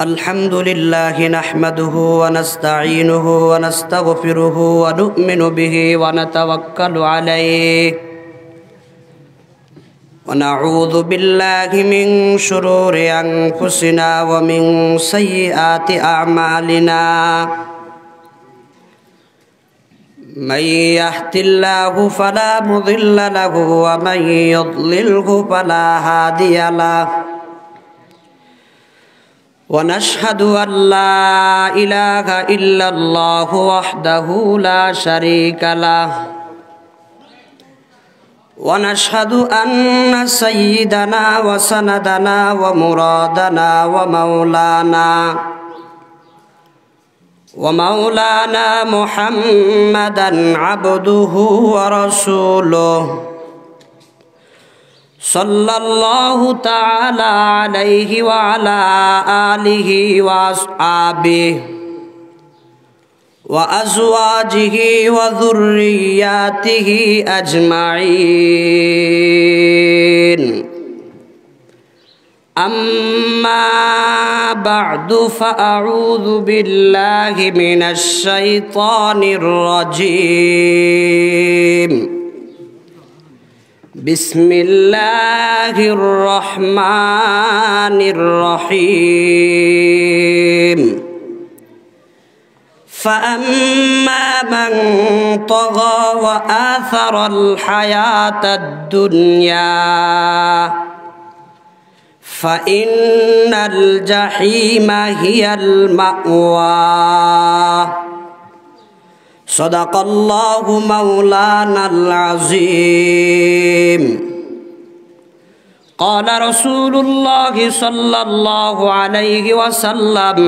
الحمد لله نحمده ونستعينه ونستغفره ونؤمن به ونتوكل عليه ونعوذ بالله من شرور أنفسنا ومن سيئات أعمالنا من يهد الله فلا مضل له ومن يضلله فلا هادي له ونشهد أن لا إله إلا الله وحده لا شريك له ونشهد أن سيدنا وسندنا ومرادنا ومولانا محمدا عبده ورسوله صلى الله تعالى عليه وعلى آله وأصحابه وأزواجه وذرياته أجمعين أما بعد فأعوذ بالله من الشيطان الرجيم بسم الله الرحمن الرحيم فأما من طغى وآثر الحياة الدنيا فإن الجحيم هي المأوى صدق الله مولانا العظيم قال رسول الله صلى الله عليه وسلم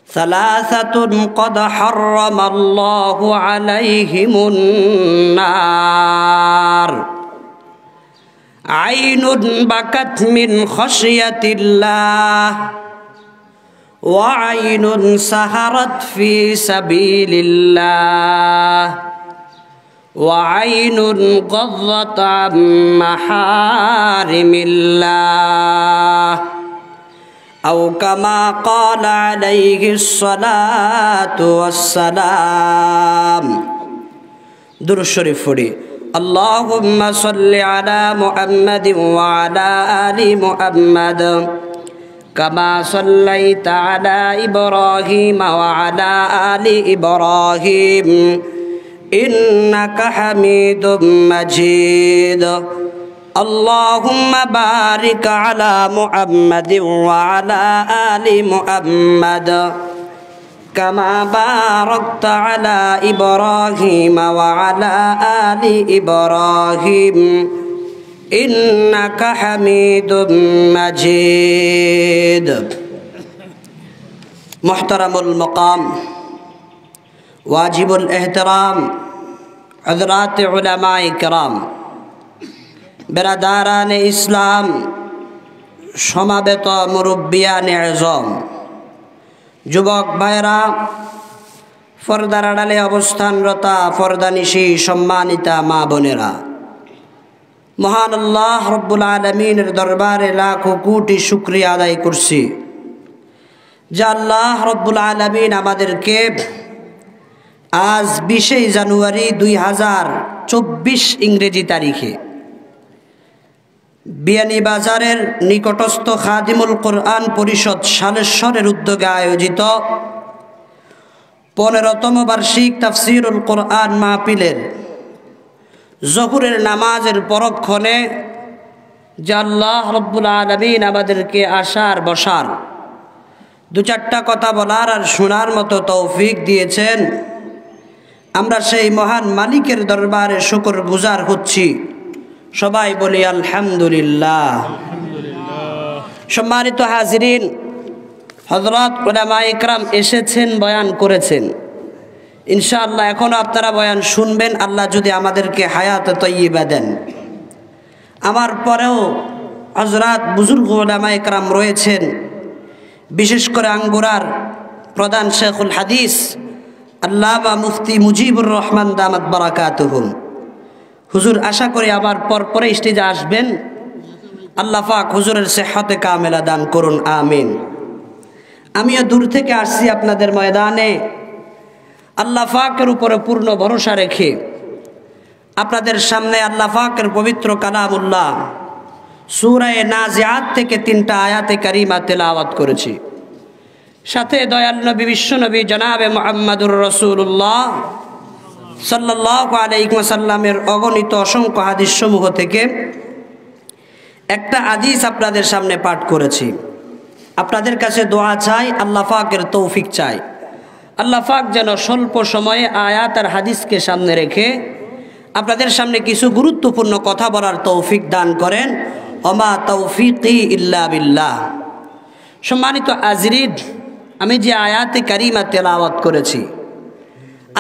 ثلاثة قد حرم الله عليهم النار عين بكت من خشية الله وعين سهرت في سبيل الله وعين غضت عن محارم الله أو كما قال عليه الصلاة والسلام درود الشريف فري اللهم صل على محمد وعلى آل محمد كما صليت على إبراهيم وعلى آل إبراهيم إنك حميد مجيد اللهم بارك على محمد وعلى آل محمد كما باركت على إبراهيم وعلى آل إبراهيم إنك حميد مجيد محترم المقام واجب الاحترام حضرات علماء کرام برادران ইসলাম সমাবেত মুরব্বিয়ান আযম যুবক ভাইরা পর্দার আড়ালে অবস্থানরতা পর্দানিশী সম্মানিতা মা বোনেরা মহান আল্লাহ রব্বুল আলামিনের দরবারে লাখো কোটি শুকরিয়া আদায় করছি যে আল্লাহ রব্বুল আলামিন আমাদেরকে আজ 20 জানুয়ারি 2024 ইংরেজি তারিখে বিয়ানীবাজারের নিকটস্থ খাদিমুল কোরআন পরিষদ সালেশ্বরের উদ্যোগে আয়োজিত 15তম বার্ষিক তাফসীরুল কোরআন মাহফিলের জোহরের নামাজের পরক্ষণে যে আল্লাহ রব্বুল আলামিন আমাদেরকে আসার বসার দু চারটা কথা বলার আর শোনার মতো তৌফিক দিয়েছেন আমরা সেই মহান মালিকের দরবারে শুকরগুজার হচ্ছি সবাই বলি আলহামদুলিল্লাহ। সম্মানিত হাজিরিন, হযরত উলামায়ে ইকরাম এসেছেন, বয়ান করেছেন। ইনশাআল্লাহ এখনো আপনারা বয়ান শুনবেন, আল্লাহ যদি আমাদেরকে হায়াত তয়্যিবা দেন। আমার পরেও হযরত বুজুর্গ উলামায়ে ইকরাম রয়েছেন, বিশেষ করে আঙ্গুরার প্রধান শেখুল হাদিস আল্লামা মুফতি মুজিবুর রহমান দামাত বারাকাতুহুম হুজুর আশা করি আবার পরে স্টেজে আসবেন। আল্লাহ পাক হুজুরের সেহতে কামেলা দান করুন, আমিন। আমিও দূর থেকে আসছি আপনাদের ময়দানে আল্লাহ পাকের উপরে পূর্ণ ভরসা রেখে আপনাদের সামনে আল্লাহ পাকের পবিত্র কালামুল্লাহ সূরা নাজিআত থেকে 3টা আয়াতে কারিমা তেলাওয়াত করেছি। সাথে দয়াল নবী বিশ্ব নবী জনাবে মুহাম্মদুর রাসূলুল্লাহ সাল্লাল্লাহু আলাইহি ওয়াসাল্লামের অগণিত অসংখ্য হাদিস সমূহ থেকে একটা হাদিস আপনাদের সামনে পাঠ করেছি। আপনাদের কাছে দোয়া চাই, আল্লাহ পাকের তৌফিক চাই। আল্লাহ পাক যেন স্বল্প সময়ে আয়াত আর হাদিসকে সামনে রেখে আপনাদের সামনে কিছু গুরুত্বপূর্ণ কথা বলার তৌফিক দান করেন। ওমা তৌফিকি ইল্লা বিল্লাহ। সম্মানিত আজরিন, আমি যে আয়াতে কারিমা তেলাওয়াত করেছি,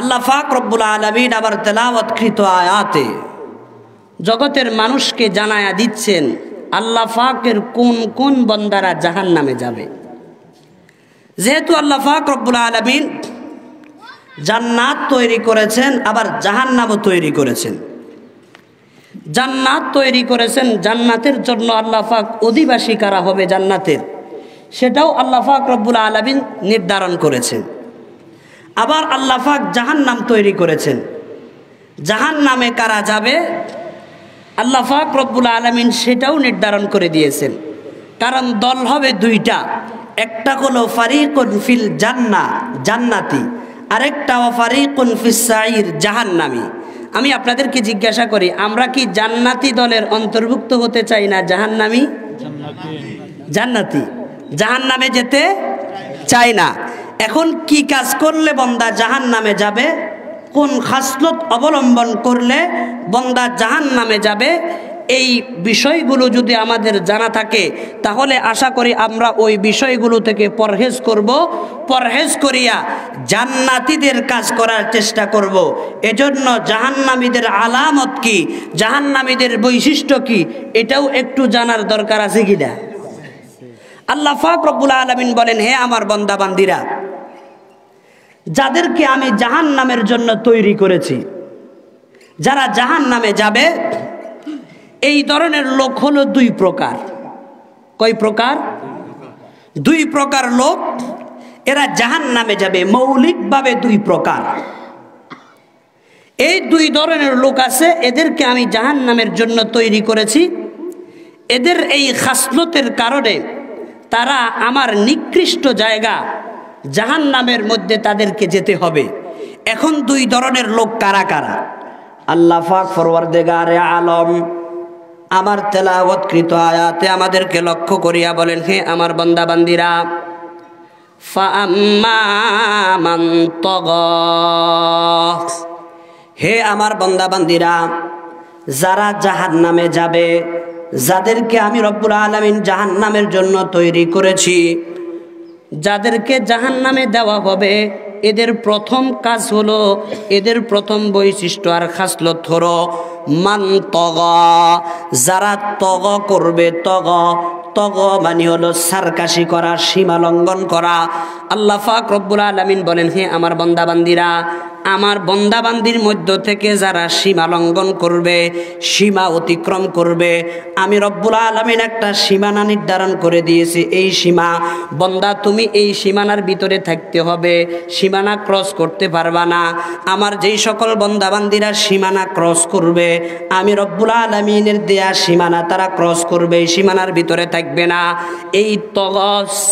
আল্লাহ পাক রব্বুল আলামিন আবার তেলাওয়াতকৃত আয়াতে জগতের মানুষকে জানায়া দিচ্ছেন আল্লাহ পাকের কোন কোন বান্দারা জাহান্নামে যাবে। যেহেতু আল্লাহ পাক রব্বুল আলামিন জান্নাত তৈরি করেছেন, আবার জাহান্নামও তৈরি করেছেন। জান্নাত তৈরি করেছেন, জান্নাতের জন্য আল্লাহ পাক অধিবাসী কারা হবে জান্নাতের, সেটাও আল্লাহ পাক রব্বুল আলামিন নির্ধারণ করেছেন। আবার আল্লাহ পাক জাহান্নাম তৈরি করেছেন, জাহান্নামে কারা যাবে আল্লাহ পাক রব্বুল আলামিন সেটাও নির্ধারণ করে দিয়েছেন। কারণ দল হবে দুইটা, একটা হলো ফারিকুন ফিল জান্নাহ জান্নাতি, আরেকটা ফারিকুন ফিস সাঈর জাহান্নামী। আমি আপনাদেরকে জিজ্ঞাসা করি, আমরা কি জান্নাতি দলের অন্তর্ভুক্ত হতে চাই না জাহান্নামী? জান্নাতি, জাহান্নামে যেতে চাই না। এখন কি কাজ করলে বান্দা জাহান্নামে যাবে, কোন খাসলত অবলম্বন করলে বান্দা জাহান্নামে যাবে, এই বিষয়গুলো যদি আমাদের জানা থাকে তাহলে আশা করি আমরা ওই বিষয়গুলো থেকে পরহেজ করব, পরহেজ করিয়া জান্নাতীদের কাজ করার চেষ্টা করব। এজন্য জাহান্নামীদের আলামত কি, জাহান্নামীদের বৈশিষ্ট্য কি, এটাও একটু জানার দরকার আছে কিনা? আল্লাহ পাক রব্বুল আলামিন বলেন, হে আমার বান্দা বান্দীরা, যাদেরকে আমি জাহান্নামের জন্য তৈরি করেছি, যারা জাহান্নামে যাবে, এই ধরনের লোক হলো দুই প্রকার। কয় প্রকার? দুই প্রকার লোক, এরা জাহান্নামে যাবে। মৌলিকভাবে দুই প্রকার। এই দুই ধরনের লোক আছে, এদেরকে আমি জাহান্নামের জন্য তৈরি করেছি। এদের এই খাসলতের কারণে তারা আমার নিকৃষ্ট জায়গা জাহান্নামের মধ্যে তাদেরকে যেতে হবে। এখন দুই ধরনের লোক কারা কারা? আল্লাহ পাক পরওয়ারদিগারে আলম আমার তেলাওয়াতকৃত আয়াতে আমাদেরকে লক্ষ্য করিয়া বলেন, হে আমার বান্দা বান্দীরা, ফাআম্মা মান তাগা, হে আমার বান্দা বান্দীরা, যারা জাহান্নামে যাবে, যাদেরকে আমি রব্বুল আলামিন জাহান্নামের জন্য তৈরি করেছি, যাদেরকে জাহান্নামে দেওয়া হবে, এদের প্রথম কাজ হলো, এদের প্রথম বৈশিষ্ট্য আর খাসলত হলো মান তগা, যারা তগ করবে। তগ তগ মানে হলো সারকাশি করা, সীমা লঙ্ঘন করা। আল্লাহ পাক রব্বুল আলামিন বলেন, হে আমার বান্দা বান্দীরা, আমার বান্দা বান্দির মধ্য থেকে যারা সীমা লঙ্ঘন করবে, সীমা অতিক্রম করবে, আমি রব্বুল আলামিন একটা সীমানা নির্ধারণ করে দিয়েছি। এই সীমা বান্দা তুমি এই সীমানার ভিতরে থাকতে হবে, সীমানা ক্রস করতে পারবা না। আমার যেই সকল বান্দা বান্দিরা সীমানা ক্রস করবে, আমি রব্বুল আলামিনের দেয়া সীমানা তারা ক্রস করবে, সীমানার ভিতরে থাকবে না। এই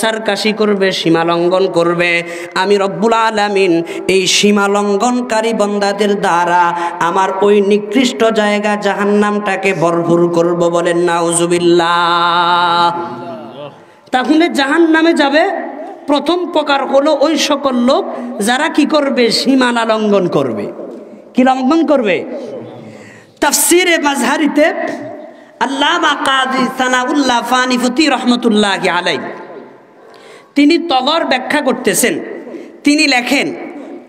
সারকাশি করবে, সীমা লঙ্ঘন করবে, আমি রব্বুল আলামিন এই সীমা লঙ্ঘনকারী বান্দাদের দ্বারা আমার ওই নিকৃষ্ট জায়গা জাহান্নামটাকে ভরপুর করব। বলেন নাউজুবিল্লাহ। তাহলে জাহান্নামে যাবে প্রথম প্রকার হলো ওই সকল লোক যারা কি করবে, সীমানা লঙ্ঘন করবে। কি লঙ্ঘন করবে? তাফসিরে মাজহারিতে আল্লামা কাজী সানাউল্লাহ ফানিফতি রহমতুল্লাহি আলাইহি তিনি তগর ব্যাখ্যা করতেছেন। তিনি লেখেন,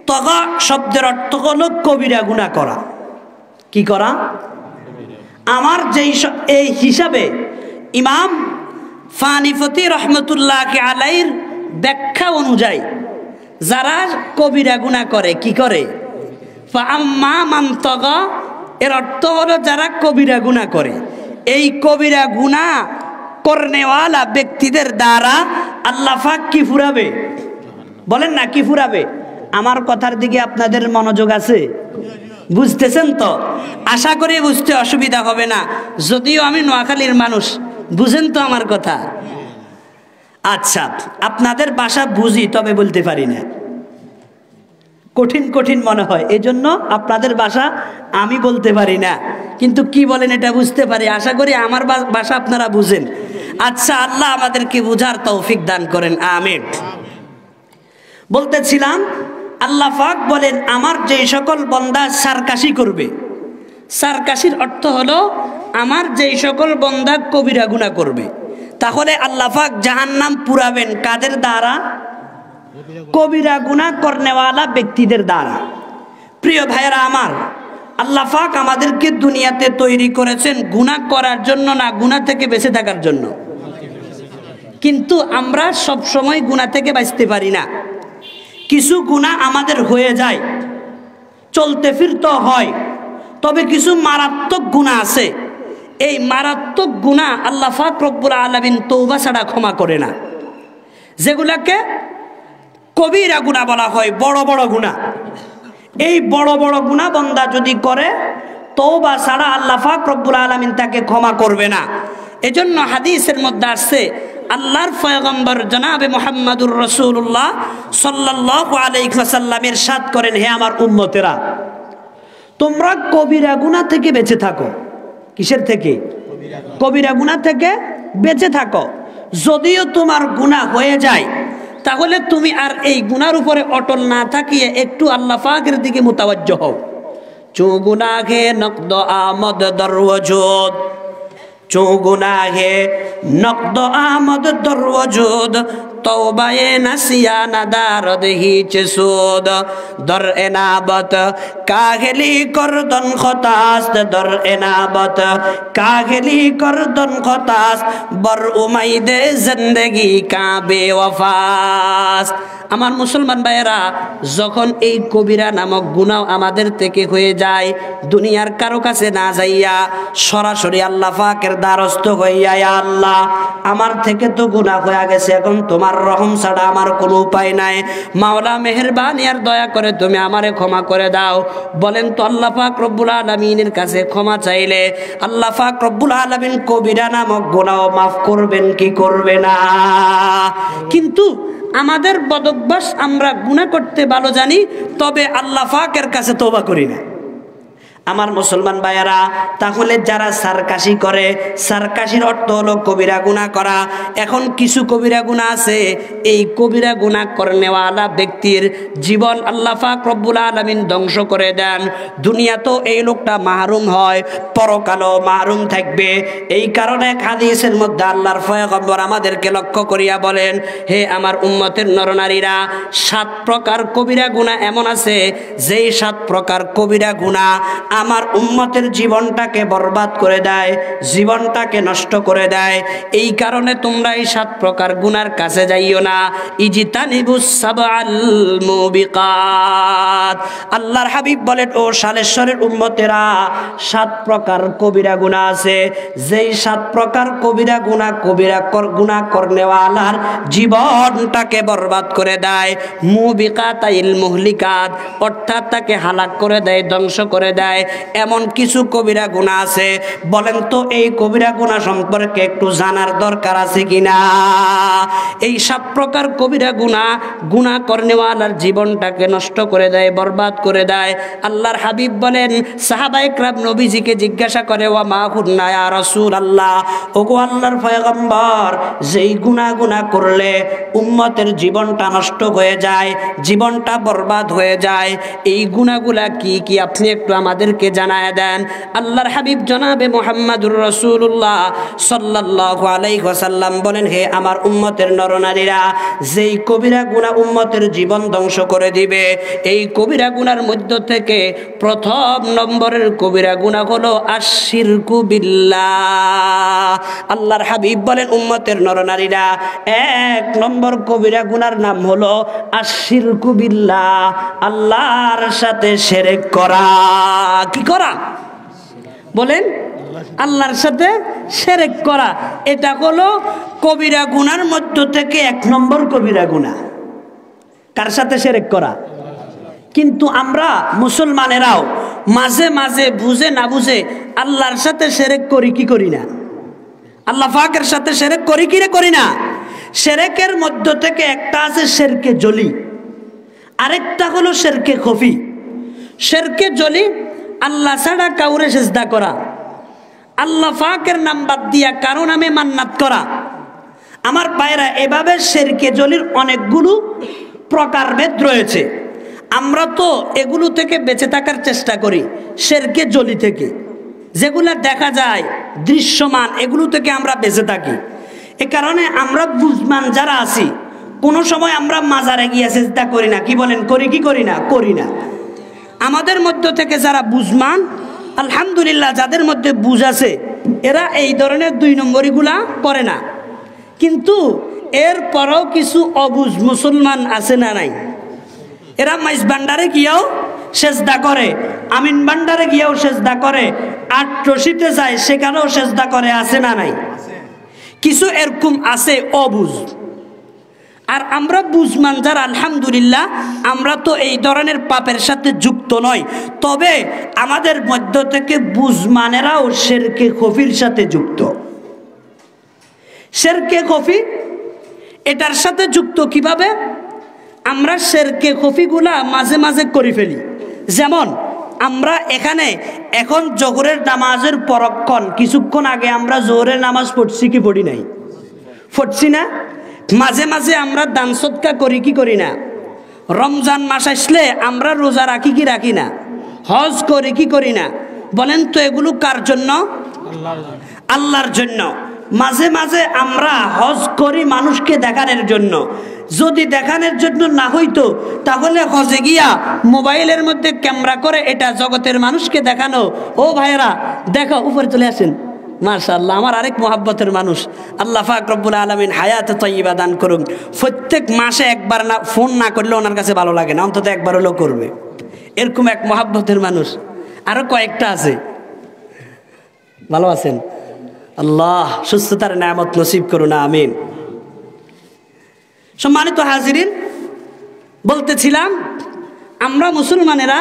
তগা শব্দের অর্থ হলো কবিরা গুনাহ করা। কি করা? আমার যেই এই হিসাবে ইমাম ফানিফতি রহমতুল্লাহি আলাইহির ব্যাখ্যা অনুযায়ী যারা কবিরা গুনাহ করে, কি করে? ফাআম্মা মান তাগা, এর অর্থ হলো যারা কবিরা গুনাহ করে। এই কবিরা গুনাহ করনেওয়ালা ব্যক্তিদের দ্বারা আল্লাহ পাক কি ফুরাবে? বলেন না, কি ফুরাবে? আমার কথার দিকে আপনাদের মনোযোগ আছে? বুঝতেছেন তো? আশা করি বুঝতে অসুবিধা হবে না, যদিও আমি নোয়াখালীর মানুষ। বুঝেন তো আমার কথা? আচ্ছা, আপনাদের ভাষা বুঝি, তবে বলতে পারি না, কঠিন কঠিন মনে হয়, এজন্য আপনাদের ভাষা আমি বলতে পারি না, কিন্তু কি বলেন এটা বুঝতে পারি। আশা করি আমার ভাষা আপনারা বুঝেন। আচ্ছা, আল্লাহ আমাদেরকে বুঝার তৌফিক দান করেন, আমিন। বলতেছিলাম, আল্লাহ পাক বলেন, আমার যে সকল বান্দা সারকাশি করবে, সারকাশির অর্থ হলো আমার যে সকল বান্দা কবিরা গুনাহ করবে, তাহলে আল্লাহ পাক জাহান্নাম পুরাবেন কাদের দ্বারা? কবিরা গুনাহ করনেওয়ালা ব্যক্তিদের দ্বারা। প্রিয় ভাইয়েরা আমার, আল্লাহ পাক আমাদেরকে দুনিয়াতে তৈরি করেছেন গুনাহ করার জন্য না, গুনাহ থেকে বেঁচে থাকার জন্য। কিন্তু আমরা সব সময় গুনাহ থেকে বাঁচতে পারি না। কিছু গুনাহ আমাদের হয়ে যায়, চলতে ফিরতে হয়, তবে কিছু মারাত্মক গুনাহ আছে। এই মারাত্মক গুনাহ আল্লাহ পাক রব্বুল আলামিন তওবা ছাড়া ক্ষমা করে না, যেগুলাকে কবিরা গুনাহ বলা হয়, বড় বড় গুনাহ। এই বড় বড় গুনাহ বান্দা যদি করে, তওবা ছাড়া আল্লাহ পাক রব্বুল আলামিন তাকে ক্ষমা করবে না। এজন্য হাদিসের মধ্যে আসছে, আল্লাহর পয়গম্বর জনাবে মুহাম্মদুর রাসূলুল্লাহ সাল্লাল্লাহু আলাইহি ওয়াসাল্লাম ইরশাদ করেন, হে আমার উম্মতেরা, তোমরা কবিরা গুনাহ থেকে বেঁচে থাকো। কিসের থেকে? কবিরা গুনাহ থেকে বেঁচে থাকো। যদিও তোমার গুনাহ হয়ে যায়, তাহলে তুমি আর এই গুনার উপরে অটল না থাকিয়ে একটু আল্লাহ পাকের দিকে মুতাওয়াজ্জহ হও। চো গুনাহে নকদ আমদ দরওয়াজুদ, চো গুনাহে নকদ আমদ দরওয়াজুদ, তওবায়ে নাসিয়া নাদারদ হিচ সুদ, দর এনাবত কাগলি করদন খতাস, দর এনাবত কাগলি করদন খতাস, বর উমাইদে জিন্দেগি কা বেওয়াফাস। আমার মুসলমান ভাইয়েরা, যখন এই কবিরা নামক গুনাহ আমাদের থেকে হয়ে যায়, দুনিয়ার কারো কাছে না যাইয়া সরাসরি আল্লাহ পাকের দ্বারস্থ হইয়া, ইয়া আল্লাহ, আমার থেকে তো গুনাহ হয়ে গেছে, এখন তোমার রহম ছাড়া আমার কোনো উপায় নাই, মাওলা মেহেরবানি আর দয়া করে তুমি আমারে ক্ষমা করে দাও। বলেন তো, আল্লাহ পাক রব্বুল আলামিনের কাছে ক্ষমা চাইলে আল্লাহ পাক রব্বুল আলামিন কবিরা নামক গুনাহ মাফ করবেন কি করবে না? কিন্তু আমাদের বদভ্যাস, আমরা গুনাহ করতে ভালো জানি, তবে আল্লাহ পাকের কাছে তওবা করি না। আমার মুসলমান ভাইয়েরা, তাহলে যারা সারকাশি করে, সারকাশির অর্থ হলো কবিরা গুনাহ করা। এখন কিছু কবিরা গুনাহ আছে, এই কবিরা গুনাহ করনেওয়ালা ব্যক্তির জীবন আল্লাহ পাক রব্বুল আলামিন ধ্বংস করে দেন। দুনিয়াতেও এই লোকটা মাহরুম হয়, পরকালও মাহরুম থাকবে। এই কারণে হাদিসের মধ্যে আল্লাহর পয়গম্বর আমাদেরকে লক্ষ্য করিয়া বলেন, হে আমার উম্মতের নরনারীরা, 7 প্রকার কবিরা গুনাহ এমন আছে, যেই 7 প্রকার কবিরা গুনাহ আমার উম্মতের জীবনটাকে বরবাদ করে দেয়, জীবনটাকে নষ্ট করে দেয়। এই কারণে তোমরা এই 7 প্রকার গুনার কাছে যাইও না। ইজতানিবুস সাবআল মুবিকাত। আল্লাহর হাবিব বলেন, ও সালেশ্বরের উম্মতেরা, 7 প্রকার কবিরা গুনাহ আছে, যেই 7 প্রকার কবিরা গুনাহ করনেওয়ালার জীবনটাকে বরবাদ করে দেয়। মুবিকাতাইল মুহলিকাত, অর্থাৎ তাকে হালাক করে দেয়, ধ্বংস করে দেয়। এমন কিছু কবিরা গুনাহ আছে। বলেন তো, এই কবিরা গুনাহ সম্পর্কে একটু জানার দরকার আছে কিনা? এই 7 প্রকার কবিরা গুনাহ করনেওয়ালার জীবনটাকে নষ্ট করে দেয়, বরবাদ করে দেয়। আল্লাহর হাবিব বলেন, সাহাবায়ে কেরাম নবীজিকে জিজ্ঞাসা করে, ওয়া মা কুন্না ইয়া রাসূলুল্লাহ, ওগো আল্লাহর পয়গম্বর, যেই গুনাহ করলে উম্মতের জীবনটা নষ্ট হয়ে যায়, জীবনটা বরবাদ হয়ে যায়, এই গুনাহগুলা কি কি আপনি একটু আমাদেরকে জানায় দেন। আল্লাহর হাবিব জনাবে মুহাম্মদুর রাসূলুল্লাহ সাল্লাল্লাহু আলাইহি ওয়াসাল্লাম বলেন, হে আমার উম্মতের নরনারীরা, যেই কবিরা গুনাহ উম্মতের জীবন ধ্বংস করে দিবে, এই কবিরা গুনার মধ্য থেকে প্রথম নম্বরের কবিরা গুনাহ হলো আশিরকু বিল্লাহ। আল্লাহর হাবিব বলেন, উম্মতের নরনারীরা, 1 নম্বর কবিরা গুনার নাম হলো আশিরকু বিল্লাহ, আল্লাহর সাথে শিরক করা। কি করা? বলেন, আল্লাহর সাথে শিরক করা, এটা হলো কবিরা গুনার মধ্য থেকে 1 নম্বর কবিরা গুনাহ। কার সাথে শিরক করা? কিন্তু আমরা মুসলমানেরাও মাঝে মাঝে বুঝে না বুঝে আল্লাহর সাথে শিরক করি কি করি না? আল্লাহ পাকের সাথে শিরক করি কি করি না? শিরকের মধ্য থেকে একটা আছে শিরকে জলি, আরেকটা হলো শিরকে খফি। শিরকে জলি আল্লাহ ছাড়া কাউরে সিজদা করা, আল্লাহ পাকের নাম বাদ দিয়া কারো নামে মান্নাত করা। আমার ভাইরা, এভাবে শিরকে জলির অনেকগুলো প্রকারভেদ রয়েছে। আমরা তো এগুলো থেকে বেঁচে থাকার চেষ্টা করি, শিরকে জলি থেকে, যেগুলো দেখা যায় দৃশ্যমান, এগুলো থেকে আমরা বেঁচে থাকি। এ কারণে আমরা বুঝমান যারা আছি, কোনো সময় আমরা মাজারে গিয়ে সিজদা করি না। কি বলেন, করি কি করি না? করি না। আমাদের মধ্য থেকে যারা বুঝমান, আলহামদুলিল্লাহ, যাদের মধ্যে বুঝ আছে, এরা এই ধরনের 2 নম্বরীগুলা করে না। কিন্তু এরপরও কিছু অবুঝ মুসলমান আছে না নাই? এরা মাইজ ভান্ডারে গিয়েও সেজদা করে, আমিন ভান্ডারে গিয়েও সেজদা করে, আটরশিতে যায় সেখানেও সেজদা করে, আছে না নাই? কিছু এরকম আছে অবুঝ। আর আমরা বুঝমান যারা, আলহামদুলিল্লাহ, আমরা তো এই ধরনের পাপের সাথে যুক্ত নয়। তবে আমাদের মধ্য থেকে বুঝমানেরাও শিরকে খফির সাথে যুক্ত। শিরকে খফি এটার সাথে যুক্ত কিভাবে? আমরা শিরকে খফিগুলা মাঝে মাঝে করে ফেলি। যেমন আমরা এখানে এখন জোহরের নামাজের পরক্ষণ কিছুক্ষণ আগে আমরা জোহরের নামাজ পড়ছি কি পড়ি নাই? পড়ছি না? মাঝে মাঝে আমরা দান সদকা করি কি করি না? রমজান মাস আসলে আমরা রোজা রাখি কি রাখি না? হজ করি কি করি না? বলেন তো এগুলো কার জন্য? আল্লাহর জন্য। মাঝে মাঝে আমরা হজ করি মানুষকে দেখানোর জন্য। যদি দেখানোর জন্য না হইতো তাহলে হজে গিয়া মোবাইলের মধ্যে ক্যামেরা করে এটা জগতের মানুষকে দেখানো, ও ভাইয়েরা দেখো, উপরে চলে আসেন, মাশাআল্লাহ, আমার আরেক মোহাব্বতের মানুষ, আল্লাহ পাক রব্বুল আলামিন হায়াতে তয়্যিবা দান করুন। প্রত্যেক মাসে একবার না ফোন না করলে ওনার কাছে ভালো লাগে না, অন্তত একবার হলেও করবে। এরকম এক মোহাব্বতের মানুষ। আরো কয়েকটা আছে। ভালো আছেন? আল্লাহ সুস্থতার নিয়ামত নসিব করুন, আমিন। সম্মানিত হাজিরিন, বলতেছিলাম আমরা মুসলমানেরা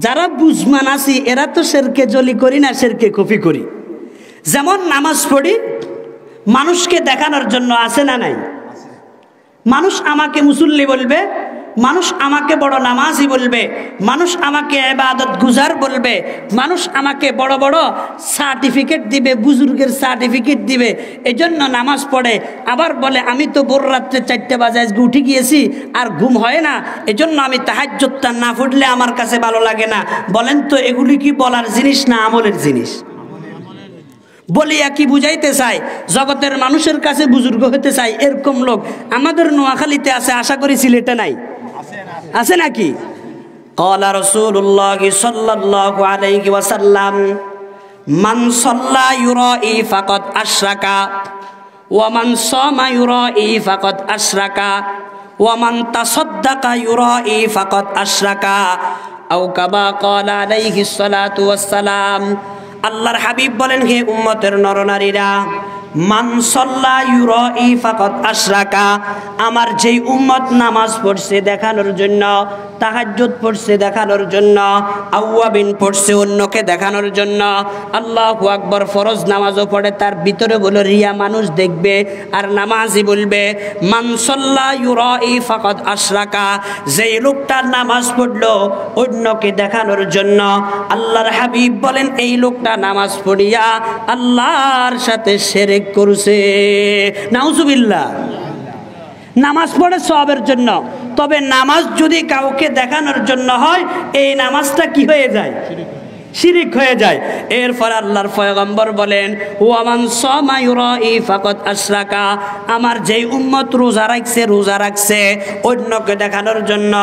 যারা বুঝমান আছি, এরা তো শিরকে জলি করি না, শিরকে খফি করি। যেমন নামাজ পড়ি মানুষকে দেখানোর জন্য, আছে না নাই? মানুষ আমাকে মুসল্লি বলবে, মানুষ আমাকে বড় নামাজি বলবে, মানুষ আমাকে ইবাদত গুজার বলবে, মানুষ আমাকে বড় বড় সার্টিফিকেট দিবে, বুজুর্গের সার্টিফিকেট দিবে, এজন্য নামাজ পড়ে। আবার বলে আমি তো ভোর রাত্রে 4টা বাজে আজকে উঠে গিয়েছি, আর ঘুম হয় না, এজন্য আমি তাহাজ্জুদটা না পড়লে আমার কাছে ভালো লাগে না। বলেন তো এগুলি কি বলার জিনিস না আমলের জিনিস? বলিয়া কি বুঝাইতে চাই? জগতের মানুষের কাছে বুজুর্গ হতে চাই, এরকম লোক আমাদের নোয়াখালীতে আছে, আশা করি সিলেটে নাই। আছে নাকি? ক্বালা রাসূলুল্লাহ সাল্লাল্লাহু আলাইহি ওয়াসাল্লাম, মান সাল্লা ইউরাই ফাকাদ আশরাকা ওয়া মান সামা ইউরাই ফাকাদ আশরাকা ওয়া মান তাসাদ্দাকা ইউরাই ফাকাদ আশরাকা আও কামা ক্বালা আলাইহিস সালাতু ওয়াস সালাম। আল্লাহর হাবিব বলেন, হে উম্মতের নরনারীরা, মান সাল্লা ইউরাই ফাকাদ আশরাকা, আমার যেই উম্মত নামাজ পড়ছে দেখানোর জন্য, তাহাজ্জুদ পড়ছে দেখানোর জন্য, আওয়াবিন পড়ছে অন্যকে দেখানোর জন্য, আল্লাহু আকবার ফরজ নামাজও পড়ে, তার ভিতরে বলে রিয়া মানুষ দেখবে, আর নামাজি বলবে মান সাল্লা ইউরাই ফাকাদ আশরাকা, যেই লোকটা নামাজ পড়লো অন্যকে দেখানোর জন্য, আল্লাহর হাবিব বলেন এই লোকটা নামাজ পড়িয়া আল্লাহর সাথে শিরক করছে। নাউজুবিল্লাহ। নামাজ পড়ে সওয়াবের জন্য, তবে নামাজ যদি কাউকে দেখানোর জন্য হয়, এই নামাজটা কি হয়ে যায়? শিরিক হয়ে যায়। এরপর আল্লাহর পয়গম্বর বলেন, ওয়া মান সামা ইউরাই ফাকাদ আশরাকা, আমার যেই উম্মত রোজা রাখছে অন্যকে দেখানোর জন্য,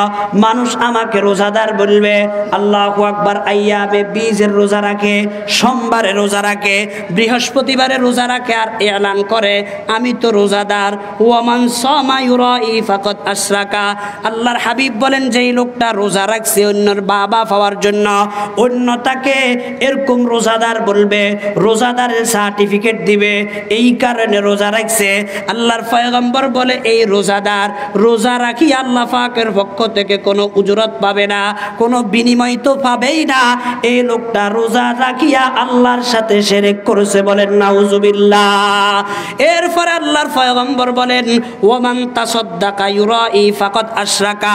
মানুষ আমাকে রোজাদার বলবে, আল্লাহু আকবার, আইয়ামে বীজের রোজা রাখে, সোমবারে রোজা রাখে, বৃহস্পতিবারে রোজা রাখে, আর এলান করে আমি তো রোজাদার। ওয়া মান সামা ইউরাই ফাকাদ আশরাকা, আল্লাহর হাবিব বলেন যেই লোকটা রোজা রাখছে অন্যর বাবা পাওয়ার জন্য, অন্যতা রোজাদারকে এরকম রোজাদার বলবে, রোজাদারের সার্টিফিকেট দিবে, এই কারণে রোজা রাখছে। আল্লাহর পয়গম্বর বলে এই রোজাদার রোজা রাখি আল্লাহ পাকের পক্ষ থেকে কোনো উজরত পাবে না, কোনো বিনিময় তো পাবেই না। এই লোকটা রোজা রাখিয়া আল্লাহর সাথে শিরক করেছে, বলেন নাউজুবিল্লাহ। এরপর আল্লাহর পয়গম্বর বলেন ওয়ামান তাসাদদাকা ইউরাই ফাকাদ আশরাকা,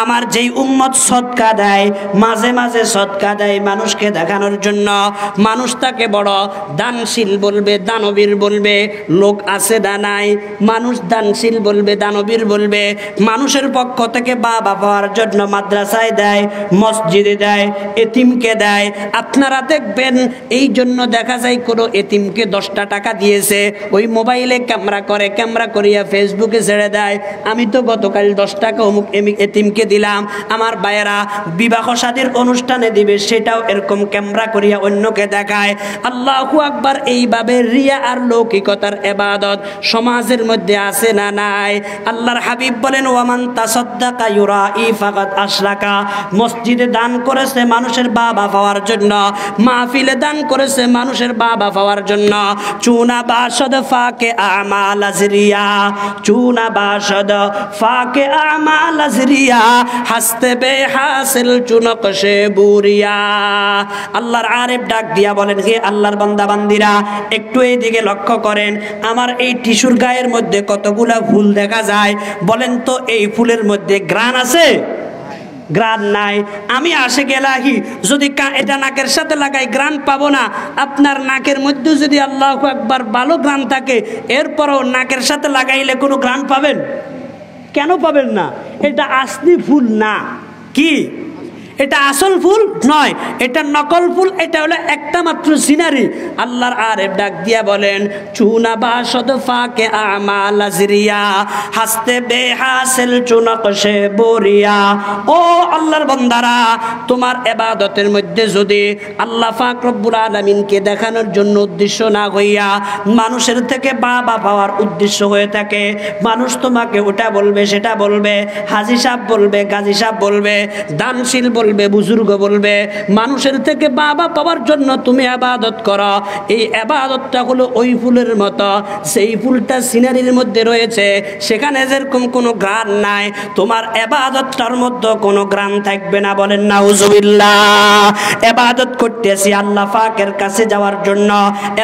আমার যেই উম্মত সদকা দেয়, মাঝে মাঝে সদকা দেয় মানুষকে দেখানোর জন্য, মানুষ তাকে বড় দানশীল বলবে, দানবীর বলবে, লোক আছে না নাই, মানুষ দানশীল বলবে, দানবীর বলবে, মানুষের পক্ষ থেকে বাবা পাওয়ার জন্য মাদ্রাসায় দেয়, মসজিদে দেয়, এতিমকে দেয়। আপনারা দেখবেন এই জন্য দেখা যায় কোনো এতিমকে 10টা টাকা দিয়েছে, ওই মোবাইলে ক্যামেরা করে, ক্যামেরা করিয়া ফেসবুকে ছেড়ে দেয়, আমি তো গতকাল 10 টাকা অমুক এতিমকে দিলাম। আমার ভাইয়েরা বিবাহ শাদীর অনুষ্ঠানে দিবে, সেটাও এরকম ক্যামেরা করিয়া অন্যকে দেখায়। আল্লাহু আকবার। এইভাবে রিয়া আর লৌকিকতার ইবাদত সমাজের মধ্যে আছে না নাই? আল্লাহর হাবিব বলেন ওয়ামান তাসাদদাকা ইউরাই ফাকাদ আশরাকা, মসজিদে দান করেছে মানুষের বাবা পাওয়ার জন্য, মাহফিলে দান করেছে মানুষের বাবা পাওয়ার জন্য, চুনা বাসদ ফাকে আমাল আজরিয়া, চুনা বাসদ ফাকে আমাল আজরিয়া, হাসতে বে হাসিল চুনক সে বুরিয়া। আল্লাহর আরেফ ডাক দিয়া বলেন হে আল্লাহর বান্দা বান্দিরা, একটু এই দিকে লক্ষ্য করেন, আমার এই টিস্যুর গায়ের মধ্যে কতগুলা ফুল দেখা যায়, বলেন তো এই ফুলের মধ্যে ঘ্রাণ আছে? ঘ্রাণ নাই। আমি আশিক এলাহি যদি এটা নাকের সাথে লাগাই ঘ্রাণ পাবো না। আপনার নাকের মধ্যে যদি আল্লাহু আকবার ভালো ঘ্রাণ থাকে, এরপরও নাকের সাথে লাগাইলে কোনো ঘ্রাণ পাবেন? কেন পাবেন না? এটা আসলি ফুল না। কি এটা আসল ফুল নয়, এটা নকল ফুল, এটা হলো একটা মাত্র সিনারি। আল্লাহর আরেফ ডাক দিয়া বলেন চুনা বাসদ ফাকে আমাল আজরিয়া, হাসতে বেহাসিল চুনক সে বরিয়া। ও আল্লাহর বান্দারা, তোমার ইবাদতের মধ্যে যদি আল্লাহ পাক রব্বুল আলামিনকে দেখানোর জন্য উদ্দেশ্য না হইয়া মানুষের থেকে বাবা পাওয়ার উদ্দেশ্য হয়ে থাকে, মানুষ তোমাকে ওটা বলবে, সেটা বলবে, হাজী সাহেব বলবে, গাজী সাহেব বলবে, দানশীল বলবে, বুজুর্গ বলবে, মানুষের থেকে বাবা পাওয়ার জন্য তুমি ইবাদত করো, এই ইবাদতটা হলো ওই ফুলের মতো, সেই ফুলটা সিনারির মধ্যে রয়েছে, সেখানে যেরকম কোনো ঘ্রাণ নাই, তোমার ইবাদতটার মধ্যে কোনো ঘ্রাণ থাকবে না, বলেন নাউজুবিল্লাহ। ইবাদত করতেছি আল্লাহ পাকের কাছে যাওয়ার জন্য,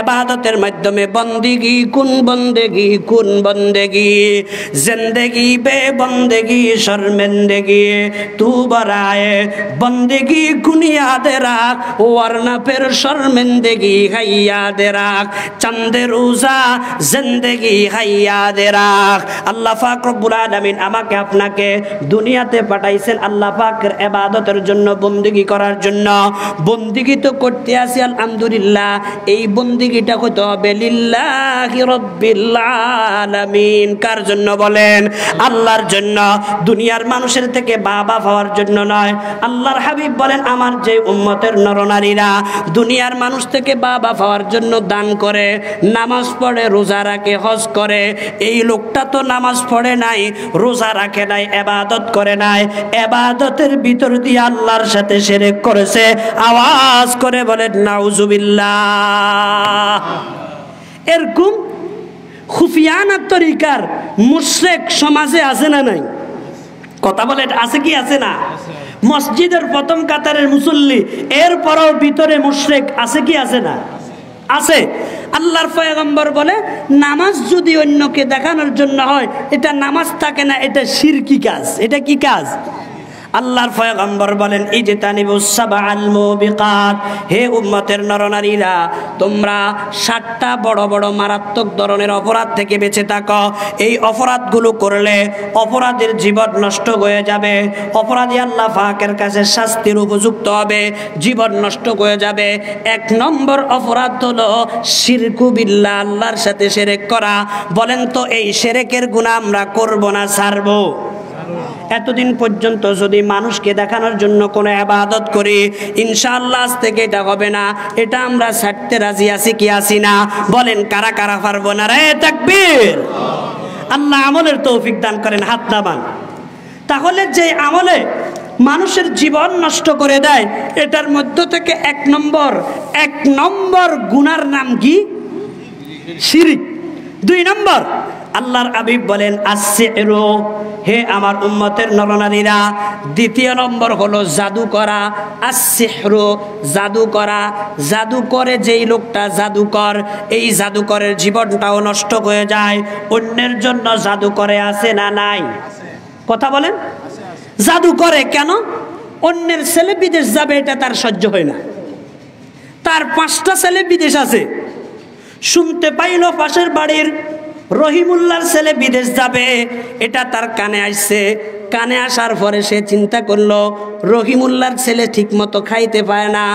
ইবাদতের মাধ্যমে বন্দেগি কুন বন্দেগি কুন বন্দেগি, জিন্দেগি বে বন্দেগি শর্মিন্দগি, তু বরায়ে बंदगी गुनिया दे राख वरना फिर शर्मिंदगी हैया दे राख, चंद रोजा जिंदगी हैया दे राख। আল্লাহ পাক রব্বুল আলামিন আমাকে আপনাকে দুনিয়াতে পাঠাইছেন আল্লাহ পাকের ইবাদতের জন্য, বন্দেগি করার জন্য। বন্দেগি তো করতে আসি আলহামদুলিল্লাহ, এই বন্দেগিটা হতে হবে লিল্লাহি রাব্বিল আলামিন। কার জন্য বলেন? আল্লাহর জন্য। দুনিয়ার মানুষের থেকে বাবা পাওয়ার জন্য নয়। আল্লাহর হাবিব বলেন আমার যে উম্মতের নরনারীরা দুনিয়ার মানুষ থেকে বাবা পাওয়ার জন্য দান করে, নামাজ পড়ে, রোজা রাখে, হজ করে, এই লোকটা তো নামাজ পড়ে নাই, রোজা রাখে নাই, ইবাদত করে নাই, ইবাদতের ভিতর দিয়ে আল্লাহর সাথে শিরক করেছে। আওয়াজ করে বলেন নাউজুবিল্লাহ। এরকম খুফিয়ানা তরিকার মুশরিক সমাজে আছে না নাই? কথা বলেন আছে কি আছে না? মসজিদের প্রথম কাতারের মুসল্লি, এরপরও ভিতরে মুশরিক আছে কি আছে না? আছে। আল্লাহর পয়গম্বর বলে নামাজ যদি অন্যকে দেখানোর জন্য হয়, এটা নামাজ থাকে না, এটা শিরকি কাজ। এটা কি কাজ? আল্লাহর পয়গম্বর বলেন ইজতানিবুস সাবআল মুবিকাত, হে উম্মতের নরনারীরা তোমরা 7টা বড় বড় মারাত্মক ধরনের অপরাধ থেকে বেঁচে থাকো। এই অপরাধগুলো করলে অপরাধীর জীবন নষ্ট হয়ে যাবে, অপরাধী আল্লাহ পাকের কাছে শাস্তির উপযুক্ত হবে, জীবন নষ্ট হয়ে যাবে। 1 নম্বর অপরাধ হলো শিরকু বিল্লাহ, আল্লাহর সাথে শিরক করা। বলেন তো এই শিরকের গুনাহ আমরা করব না ছাড়বো? এতদিন পর্যন্ত যদি মানুষকে দেখানোর জন্য কোনো ইবাদত করি, ইনশাআল্লাহ আজ থেকে এটা হবে না, এটা আমরা ছাড়তে রাজি আছি কি আছি না? বলেন কারা কারা পারবো না? রে তাকবীর। আল্লাহ আমলের তৌফিক দান করেন, হাত নামান। তাহলে যে আমলে মানুষের জীবন নষ্ট করে দেয়। এটার মধ্য থেকে এক নম্বর গুনার নাম কি? শিরক। 2 নম্বর আল্লাহর হাবিব বলেন আসসিহরু, হে আমার উম্মতের নরনারীরা, 2য় নম্বর হলো জাদু করা। আসসিহরু, জাদু করা। জাদু করে যেই লোকটা জাদুকর, এই জাদুকরের জীবনটাও নষ্ট হয়ে যায়। অন্যের জন্য জাদু করে আছে না নাই? কথা বলেন। জাদু করে কেন? অন্যের ছেলে বিদেশ যাবে এটা তার সহ্য হয় না। তার 5টা ছেলে বিদেশ আছে, শুনতে পাইল পাশের বাড়ির রহিমুল্লাহর ছেলে বিদেশ যাবে, এটা তার কানে আসছে। কানে আসার পরে সে চিন্তা করলো রহিমুল্লাহর ছেলে ঠিক মতো খাইতে পায় না,